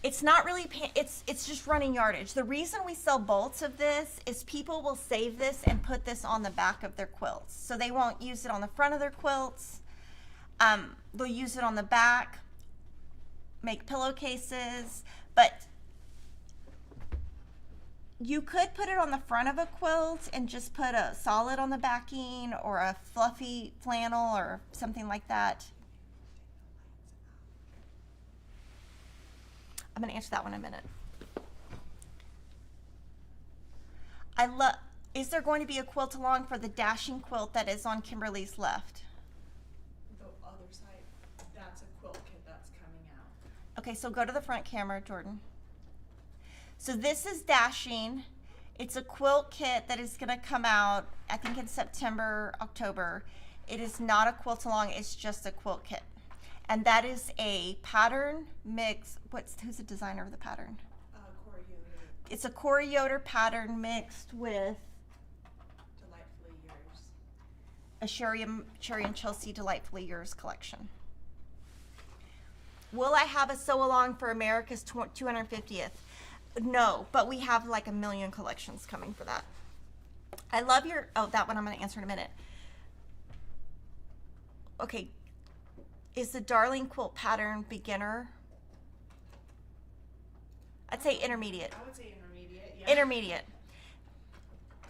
It's not really, it's just running yardage. The reason we sell bolts of this is people will save this and put this on the back of their quilts. So they won't use it on the front of their quilts. They'll use it on the back, make pillowcases, but you could put it on the front of a quilt and just put a solid on the backing or a fluffy flannel or something like that. I'm going to answer that one in a minute. Is there going to be a quilt along for the dashing quilt that is on Kimberly's left? The other side, that's a quilt kit that's coming out. Okay, so go to the front camera, Jordan. So this is dashing. It's a quilt kit that is going to come out, I think in September, October. It is not a quilt along, it's just a quilt kit. And that is a pattern mix. Who's the designer of the pattern? Corey Yoder. It's a Corey Yoder pattern mixed with Delightfully Yours. a Sherry and Chelsea Delightfully Yours collection. Will I have a sew along for America's 250th? No, but we have like 1 million collections coming for that. I love your, oh, that one I'm going to answer in a minute. Okay. Is the Darling quilt pattern beginner? I'd say intermediate. I would say intermediate. Yeah. Intermediate.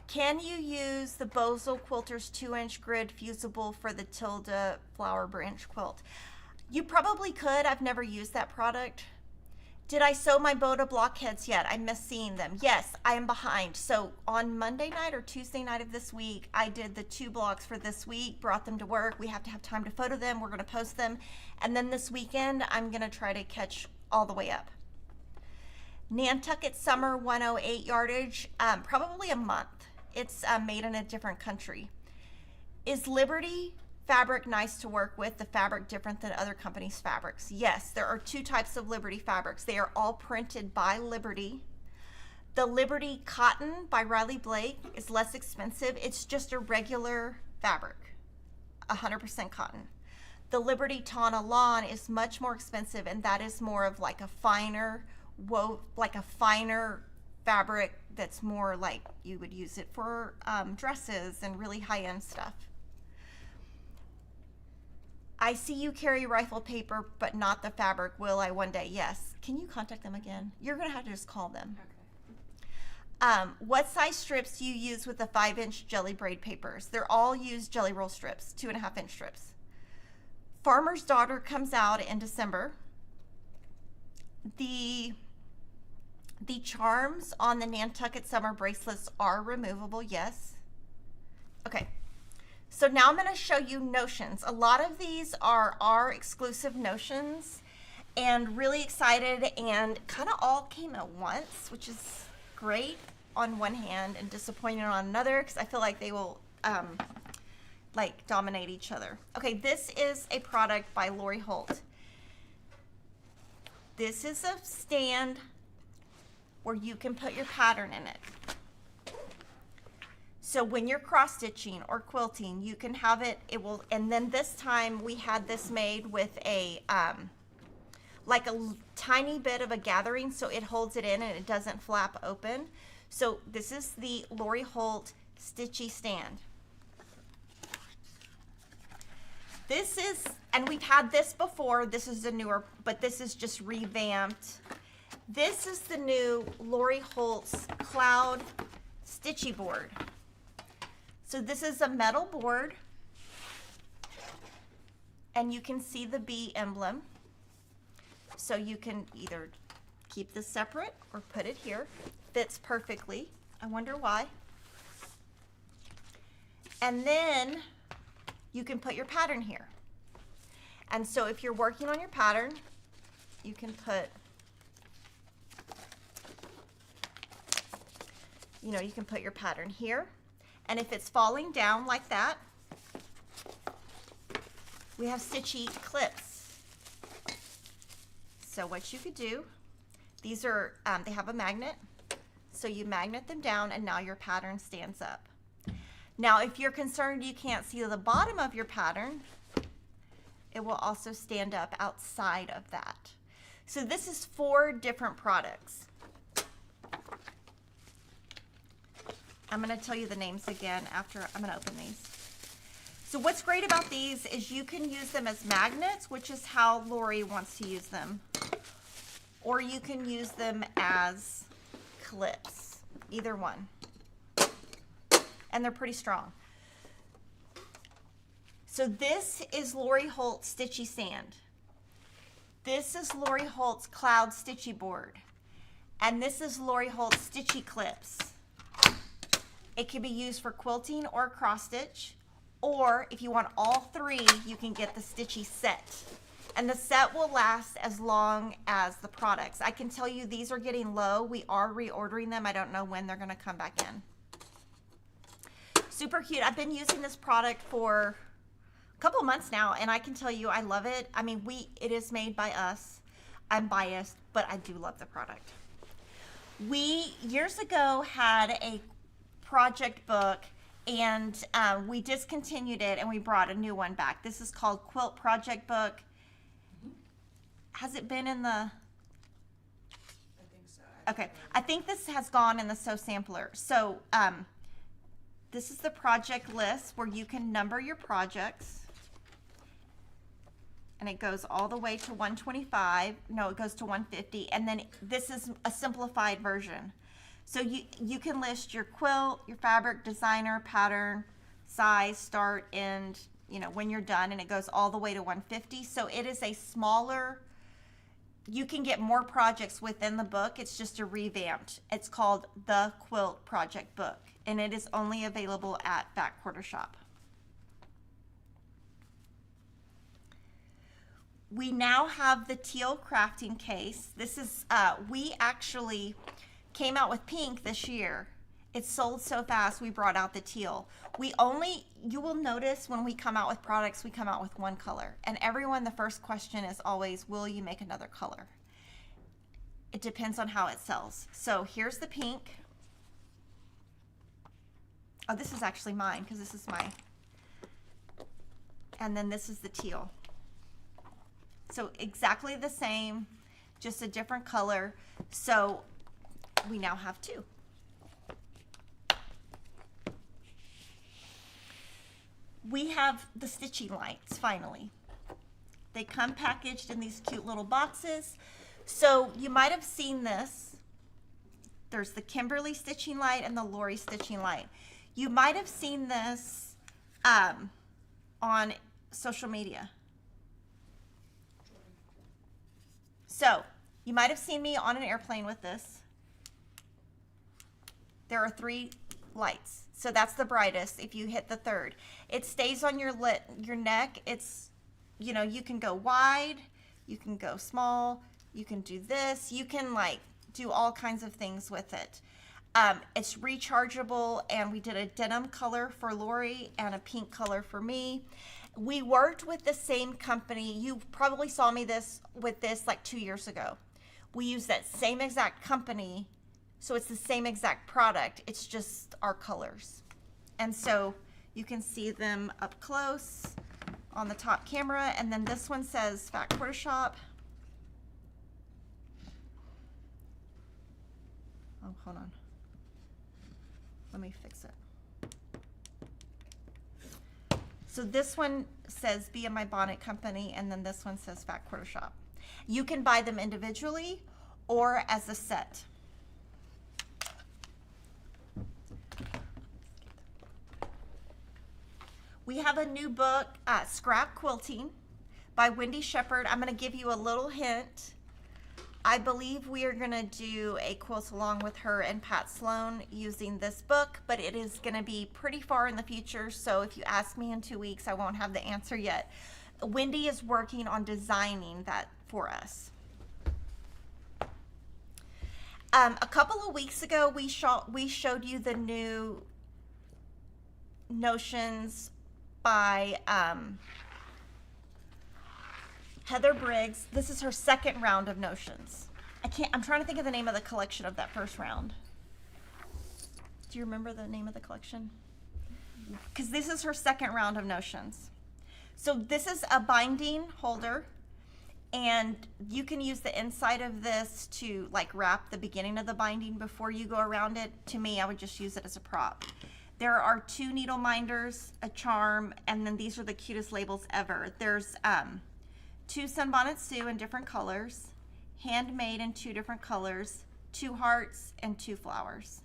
Can you use the Bosel Quilter's 2-inch grid fusible for the Tilda flower branch quilt? You probably could. I've never used that product. Did I sew my Boda blockheads yet? I miss seeing them. Yes, I am behind. So on Monday night or Tuesday night of this week, I did the 2 blocks for this week, brought them to work. We have to have time to photo them. We're going to post them. And then this weekend, I'm going to try to catch all the way up. Nantucket Summer 108 yardage, probably a month. It's made in a different country. Is Liberty fabric nice to work with? The fabric different than other companies' fabrics? Yes, there are 2 types of Liberty fabrics. They are all printed by Liberty. The Liberty Cotton by Riley Blake is less expensive. It's just a regular fabric, 100% cotton. The Liberty Tana Lawn is much more expensive, and that is more of like a finer fabric that's more like you would use it for dresses and really high-end stuff. I see you carry rifle paper, but not the fabric. Will I one day? Yes. Can you contact them again? You're going to have to just call them. Okay. What size strips do you use with the 5-inch jelly braid papers? They're all used jelly roll strips, 2.5-inch strips. Farmer's Daughter comes out in December. The charms on the Nantucket Summer bracelets are removable, yes. Okay. So now I'm going to show you notions. A lot of these are our exclusive notions, and really excited, and kind of all came at once, which is great on one hand and disappointing on another, because I feel like they will like dominate each other. Okay, this is a product by Lori Holt. This is a stand where you can put your pattern in it. So when you're cross stitching or quilting, you can have it, and then this time we had this made with a, like a tiny bit of a gathering, so it holds it in and it doesn't flap open. So this is the Lori Holt Stitchy Stand. This is, and we've had this before, this is the newer, but this is just revamped. This is the new Lori Holt's Cloud Stitchy Board. So this is a metal board, and you can see the bee emblem. So you can either keep this separate or put it here. Fits perfectly. I wonder why. And then you can put your pattern here. And so if you're working on your pattern, you can put, you can put your pattern here. And if it's falling down like that, we have stitchy clips. So what you could do, these are, they have a magnet. So you magnet them down, and now your pattern stands up. Now, if you're concerned you can't see the bottom of your pattern, it will also stand up outside of that. So this is 4 different products. I'm going to tell you the names again after I'm going to open these. So what's great about these is you can use them as magnets, which is how Lori wants to use them. Or you can use them as clips, either one. And they're pretty strong. So this is Lori Holt's Stitchy Sand. This is Lori Holt's Cloud Stitchy Board. And this is Lori Holt's Stitchy Clips. It can be used for quilting or cross stitch, or if you want all 3, you can get the Stitchy set. And the set will last as long as the products. I can tell you these are getting low. We are reordering them. I don't know when they're gonna come back in. Super cute. I've been using this product for a couple months now, and I can tell you I love it. I mean, it is made by us. I'm biased, but I do love the product. We, years ago, had a project book, and we discontinued it, and we brought a new one back. This is called Quilt Project Book. Has it been in the... I think so. Okay, I think this has gone in the Sew Sampler. So This is the project list where you can number your projects. And it goes all the way to 125. No, it goes to 150. And then this is a simplified version. So you can list your quilt, your fabric, designer, pattern, size, start, end, you know, when you're done, and it goes all the way to 150. So it is a smaller, you can get more projects within the book. It's just a revamped. It's called the Quilt Project Book, and it is only available at Back Quarter Shop. We now have the teal crafting case. This is, we actually came out with pink this year. It sold so fast, we brought out the teal. You will notice when we come out with products, we come out with one color. And everyone, the first question is always, will you make another color? It depends on how it sells. So here's the pink. Oh, this is actually mine, because this is my, and then this is the teal. So exactly the same, just a different color. So we now have two. We have the stitching lights, finally. They come packaged in these cute little boxes. So you might have seen this. There's the Kimberly stitching light and the Lori stitching light. You might have seen this on social media. So you might have seen me on an airplane with this. There are 3 lights. So that's the brightest if you hit the third. It stays on your neck. It's, you know, you can go wide, you can go small, you can do this, you can like do all kinds of things with it. It's rechargeable, and we did a denim color for Lori and a pink color for me. We worked with the same company. You probably saw me with this like 2 years ago. We used that same exact company. So it's the same exact product, it's just our colors. And so you can see them up close on the top camera, and then this one says Back Quarter Shop. Oh, hold on. Let me fix it. So this one says Be in My Bonnet Company, and then this one says Back Quarter Shop. You can buy them individually or as a set. We have a new book, Scrap Quilting by Wendy Shepard. I'm going to give you a little hint. I believe we are going to do a quilt along with her and Pat Sloan using this book, but it is going to be pretty far in the future, so if you ask me in 2 weeks, I won't have the answer yet. Wendy is working on designing that for us. A couple of weeks ago, we showed you the new Notions by Heather Briggs. This is her second round of Notions. I'm trying to think of the name of the collection of that first round. Do you remember the name of the collection? Because this is her second round of Notions. So this is a binding holder, and you can use the inside of this to like wrap the beginning of the binding before you go around it. To me, I would just use it as a prop. There are 2 needle minders, a charm, and then these are the cutest labels ever. There's 2 Sunbonnet Sue in different colors, handmade in 2 different colors, 2 hearts, and 2 flowers,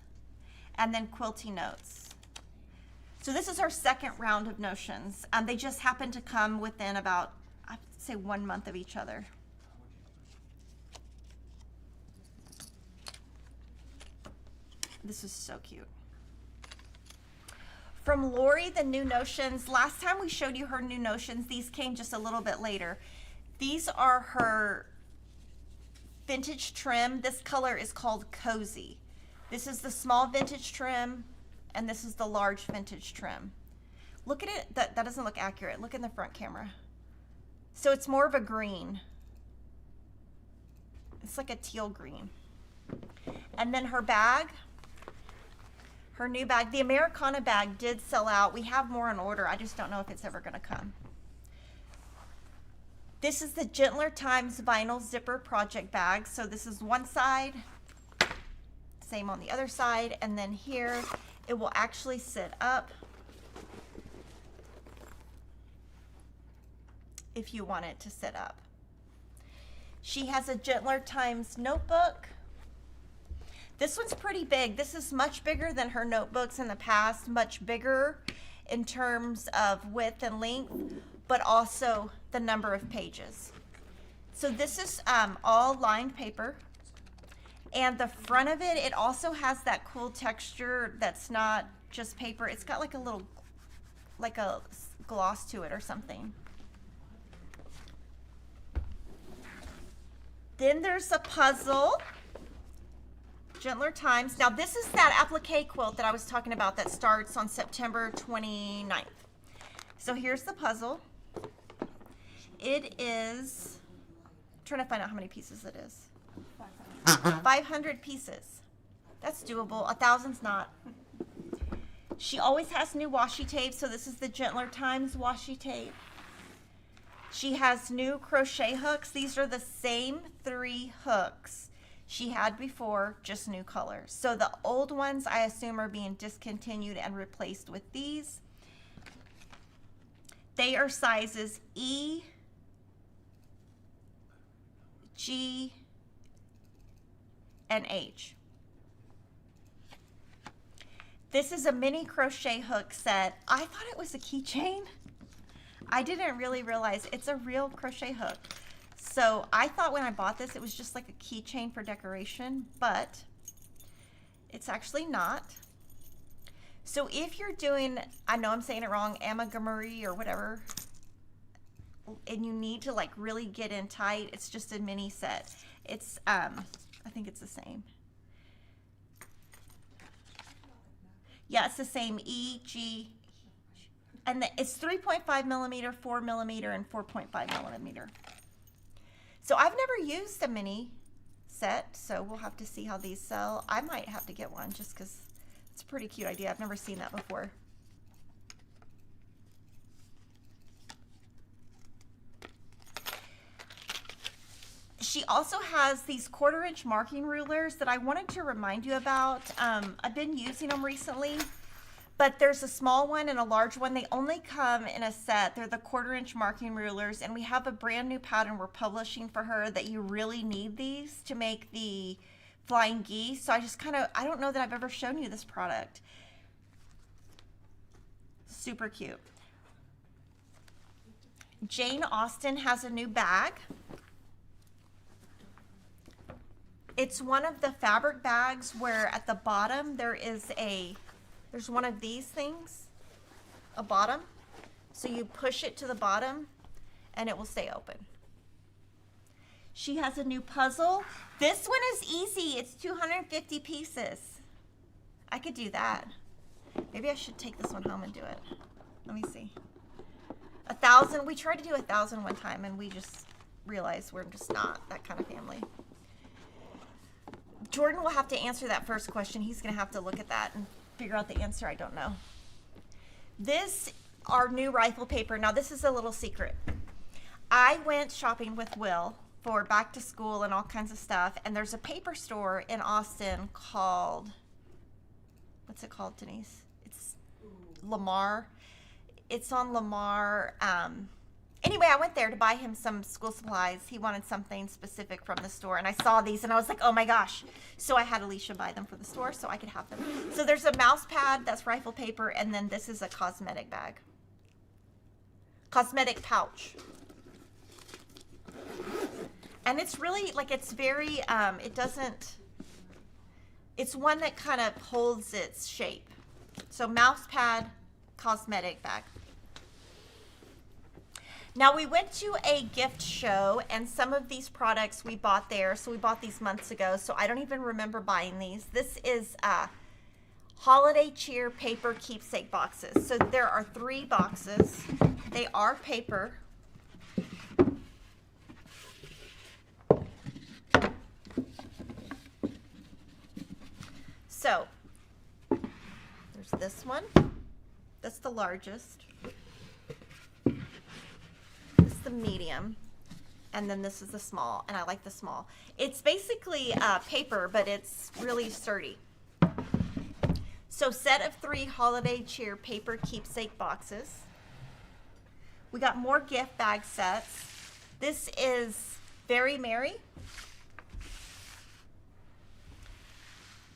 and then quilting notes. So this is our second round of Notions. They just happen to come within about, I'd say, 1 month of each other. This is so cute. From Lori, the new Notions. Last time we showed you her new Notions, these came just a little bit later. These are her vintage trim. This color is called Cozy. This is the small vintage trim, and this is the large vintage trim. Look at it, that doesn't look accurate. Look in the front camera. So it's more of a green. It's like a teal green. And then her bag. Her new bag, the Americana bag, did sell out. We have more on order. I just don't know if it's ever going to come. This is the Gentler Times vinyl zipper project bag. So this is one side, Same on the other side. And then here, it will actually sit up if you want it to sit up. She has a Gentler Times notebook. This one's pretty big. This is much bigger than her notebooks in the past, much bigger in terms of width and length, but also the number of pages. So this is all lined paper. And the front of it, it also has that cool texture that's not just paper. It's got like a little, like a gloss to it or something. Then there's a puzzle. Gentler Times. Now this is that applique quilt that I was talking about that starts on September 29th. So here's the puzzle. It is, I'm trying to find out how many pieces it is. 500 pieces. That's doable. 1,000's not. She always has new washi tape, so this is the Gentler Times washi tape. She has new crochet hooks. These are the same 3 hooks she had before, just new colors. So the old ones, I assume, are being discontinued and replaced with these. They are sizes E, G, and H. This is a mini crochet hook set. I thought it was a keychain. I didn't really realize it's a real crochet hook. So I thought when I bought this, it was just like a keychain for decoration, but it's actually not. So if you're doing, I know I'm saying it wrong, amigurumi or whatever, and you need to like really get in tight, it's just a mini set. It's, I think it's the same. Yeah, it's the same E, G, and it's 3.5 millimeter, 4 millimeter, and 4.5 millimeter. So I've never used a mini set, so we'll have to see how these sell. I might have to get one just because it's a pretty cute idea. I've never seen that before. She also has these 1/4-inch marking rulers that I wanted to remind you about. I've been using them recently, but there's a small one and a large one. They only come in a set. They're the 1/4-inch marking rulers, and we have a brand new pattern we're publishing for her that you really need these to make the flying geese. So I just I don't know that I've ever shown you this product. Super cute. Jane Austen has a new bag. It's one of the fabric bags where at the bottom there's one of these things, a bottom. So you push it to the bottom and it will stay open. She has a new puzzle. This one is easy. It's 250 pieces. I could do that. Maybe I should take this one home and do it. Let me see. 1,000. We tried to do 1,000 one time and we just realized we're just not that kind of family. Jordan will have to answer that first question. He's going to have to look at that and figure out the answer. I don't know. This, our new rifle paper. Now, this is a little secret. I went shopping with Will for back to school and all kinds of stuff, and there's a paper store in Austin called, what's it called, Denise? It's Lamar. It's on Lamar. Anyway, I went there to buy him some school supplies. He wanted something specific from the store, and I saw these, and I was like, oh my gosh. So I had Alicia buy them for the store so I could have them. So there's a mouse pad, that's rifle paper, and then this is a cosmetic bag. Cosmetic pouch. And it's really, like, it's very, it's one that kind of holds its shape. So mouse pad, cosmetic bag. Now, we went to a gift show, and some of these products we bought there. So we bought these months ago, so I don't even remember buying these. This is holiday cheer paper keepsake boxes. So there are 3 boxes. They are paper. So there's this one. That's the largest. The medium. And then this is the small, and I like the small. It's basically paper, but it's really sturdy. So set of 3 holiday cheer paper keepsake boxes. We got more gift bag sets. This is Very Merry.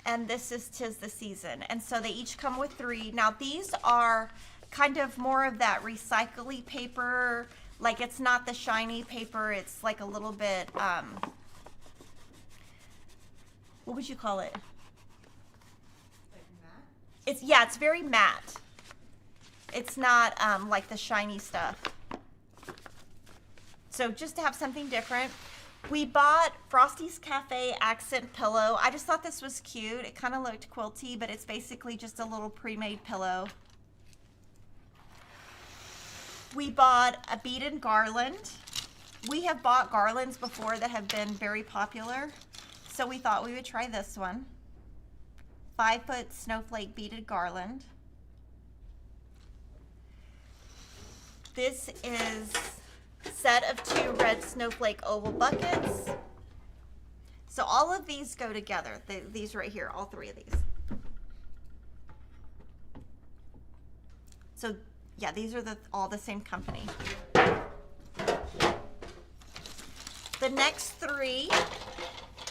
And this is 'Tis the Season. And so they each come with 3. Now these are kind of more of that recycly paper. Like it's not the shiny paper. It's like a little bit, what would you call it? Like matte? It's very matte. It's not like the shiny stuff. So just to have something different. We bought Frosty's Cafe accent pillow. I just thought this was cute. It kind of looked quilty, but it's basically just a little pre-made pillow. We bought a beaded garland. We have bought garlands before that have been very popular, so we thought we would try this one. 5-foot snowflake beaded garland. This is set of 2 red snowflake oval buckets. So all of these go together. These right here, all 3 of these. So yeah, these are all the same company. The next 3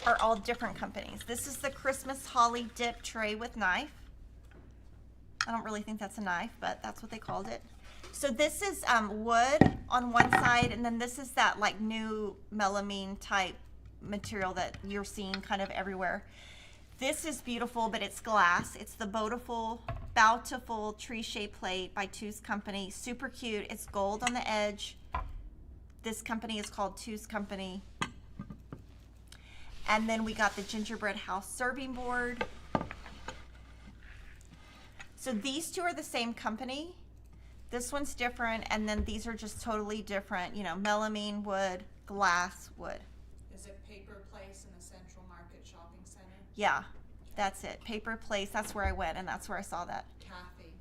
are all different companies. This is the Christmas Holly Dip Tray with knife. I don't really think that's a knife, but that's what they called it. So this is wood on one side, and then this is that like new melamine type material that you're seeing kind of everywhere. This is beautiful, but it's glass. It's the Bountiful Tree Shaped Plate by Two's Company. Super cute. It's gold on the edge. This company is called Two's Company. And then we got the Gingerbread House Serving Board. So these 2 are the same company. This one's different, and then these are just totally different. You know, melamine wood, glass wood. Is it Paper Place in the Central Market Shopping Center? Yeah, that's it. Paper Place, that's where I went, and that's where I saw that. Kathy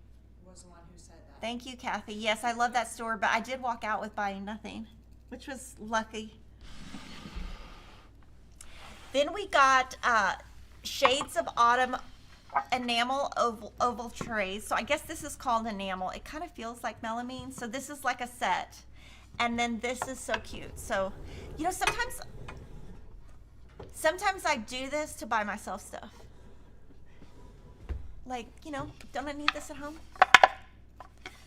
was the one who said that. Thank you, Kathy. Yes, I love that store, but I did walk out with buying nothing, which was lucky. Then we got Shades of Autumn enamel oval trays. So I guess this is called enamel. It kind of feels like melamine. So this is like a set. And then this is so cute. So, you know, sometimes I do this to buy myself stuff. Like, you know, don't I need this at home?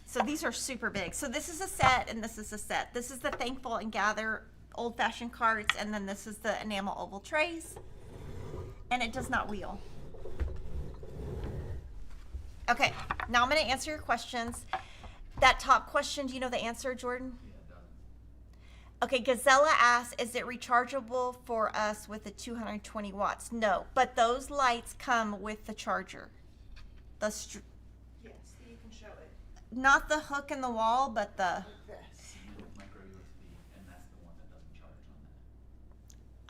So these are super big. So this is a set and this is a set. This is the Thankful and Gather old-fashioned carts, and then this is the enamel oval trays. And it does not wheel. Okay, now I'm going to answer your questions. That top question, do you know the answer, Jordan? Yeah, it doesn't. Okay, Gazella asks, is it rechargeable for us with the 220 watts? No, but those lights come with the charger. Yes, you can show it. Not the hook in the wall, but the... Like this. With micro USB, and that's the one that doesn't charge on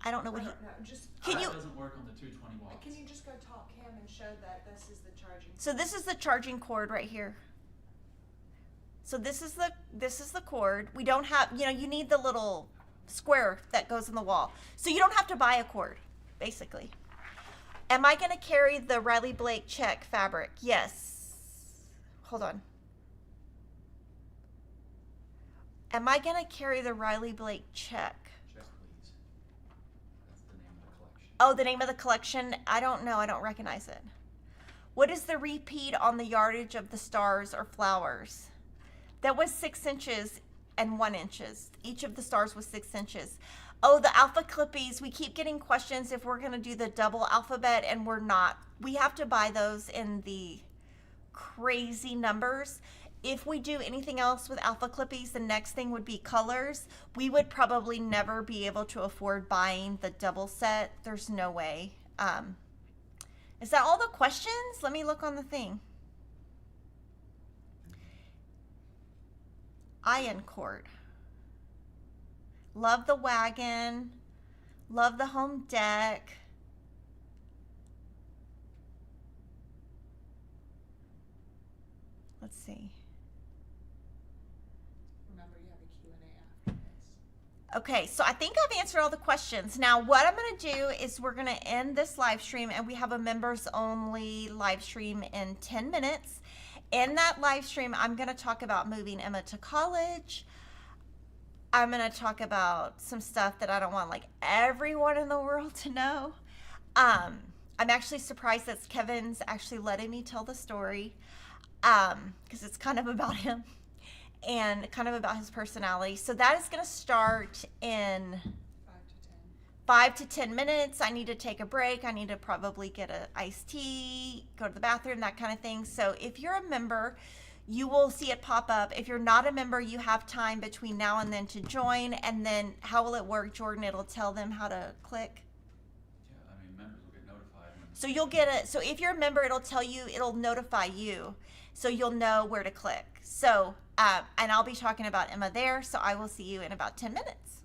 that. I don't know what he... No, just. Can you... That doesn't work on the 220 watts. Can you just go top cam and show that this is the charging? So this is the charging cord right here. So this is the cord. We don't have, you know, you need the little square that goes in the wall. So you don't have to buy a cord, basically. Am I going to carry the Riley Blake check fabric? Yes. Hold on. Am I going to carry the Riley Blake check? Check, please. That's the name of the collection. Oh, the name of the collection? I don't know. I don't recognize it. What is the repeat on the yardage of the stars or flowers? That was 6 inches and 1 inch. Each of the stars was 6 inches. Oh, the alpha clippies. We keep getting questions if we're going to do the double alphabet, and we're not. We have to buy those in the crazy numbers. If we do anything else with alpha clippies, the next thing would be colors. We would probably never be able to afford buying the double set. There's no way. Is that all the questions? Let me look on the thing. Iron cord. Love the wagon. Love the home deck. Let's see. Remember, you have a Q&A after this. Okay, so I think I've answered all the questions. Now, what I'm going to do is we're going to end this live stream, and we have a members only live stream in 10 minutes. In that live stream, I'm going to talk about moving Emma to college. I'm going to talk about some stuff that I don't want like everyone in the world to know. I'm actually surprised that Kevin's actually letting me tell the story because it's kind of about him and kind of about his personality. So that is going to start in 5 to 10 minutes. I need to take a break. I need to probably get an iced tea, go to the bathroom, that kind of thing. So if you're a member, you will see it pop up. If you're not a member, you have time between now and then to join. And then how will it work, Jordan? It'll tell them how to click. Yeah, I mean, members will get notified. So you'll get it. So if you're a member, it'll tell you, it'll notify you. So you'll know where to click. So, and I'll be talking about Emma there. So I will see you in about 10 minutes.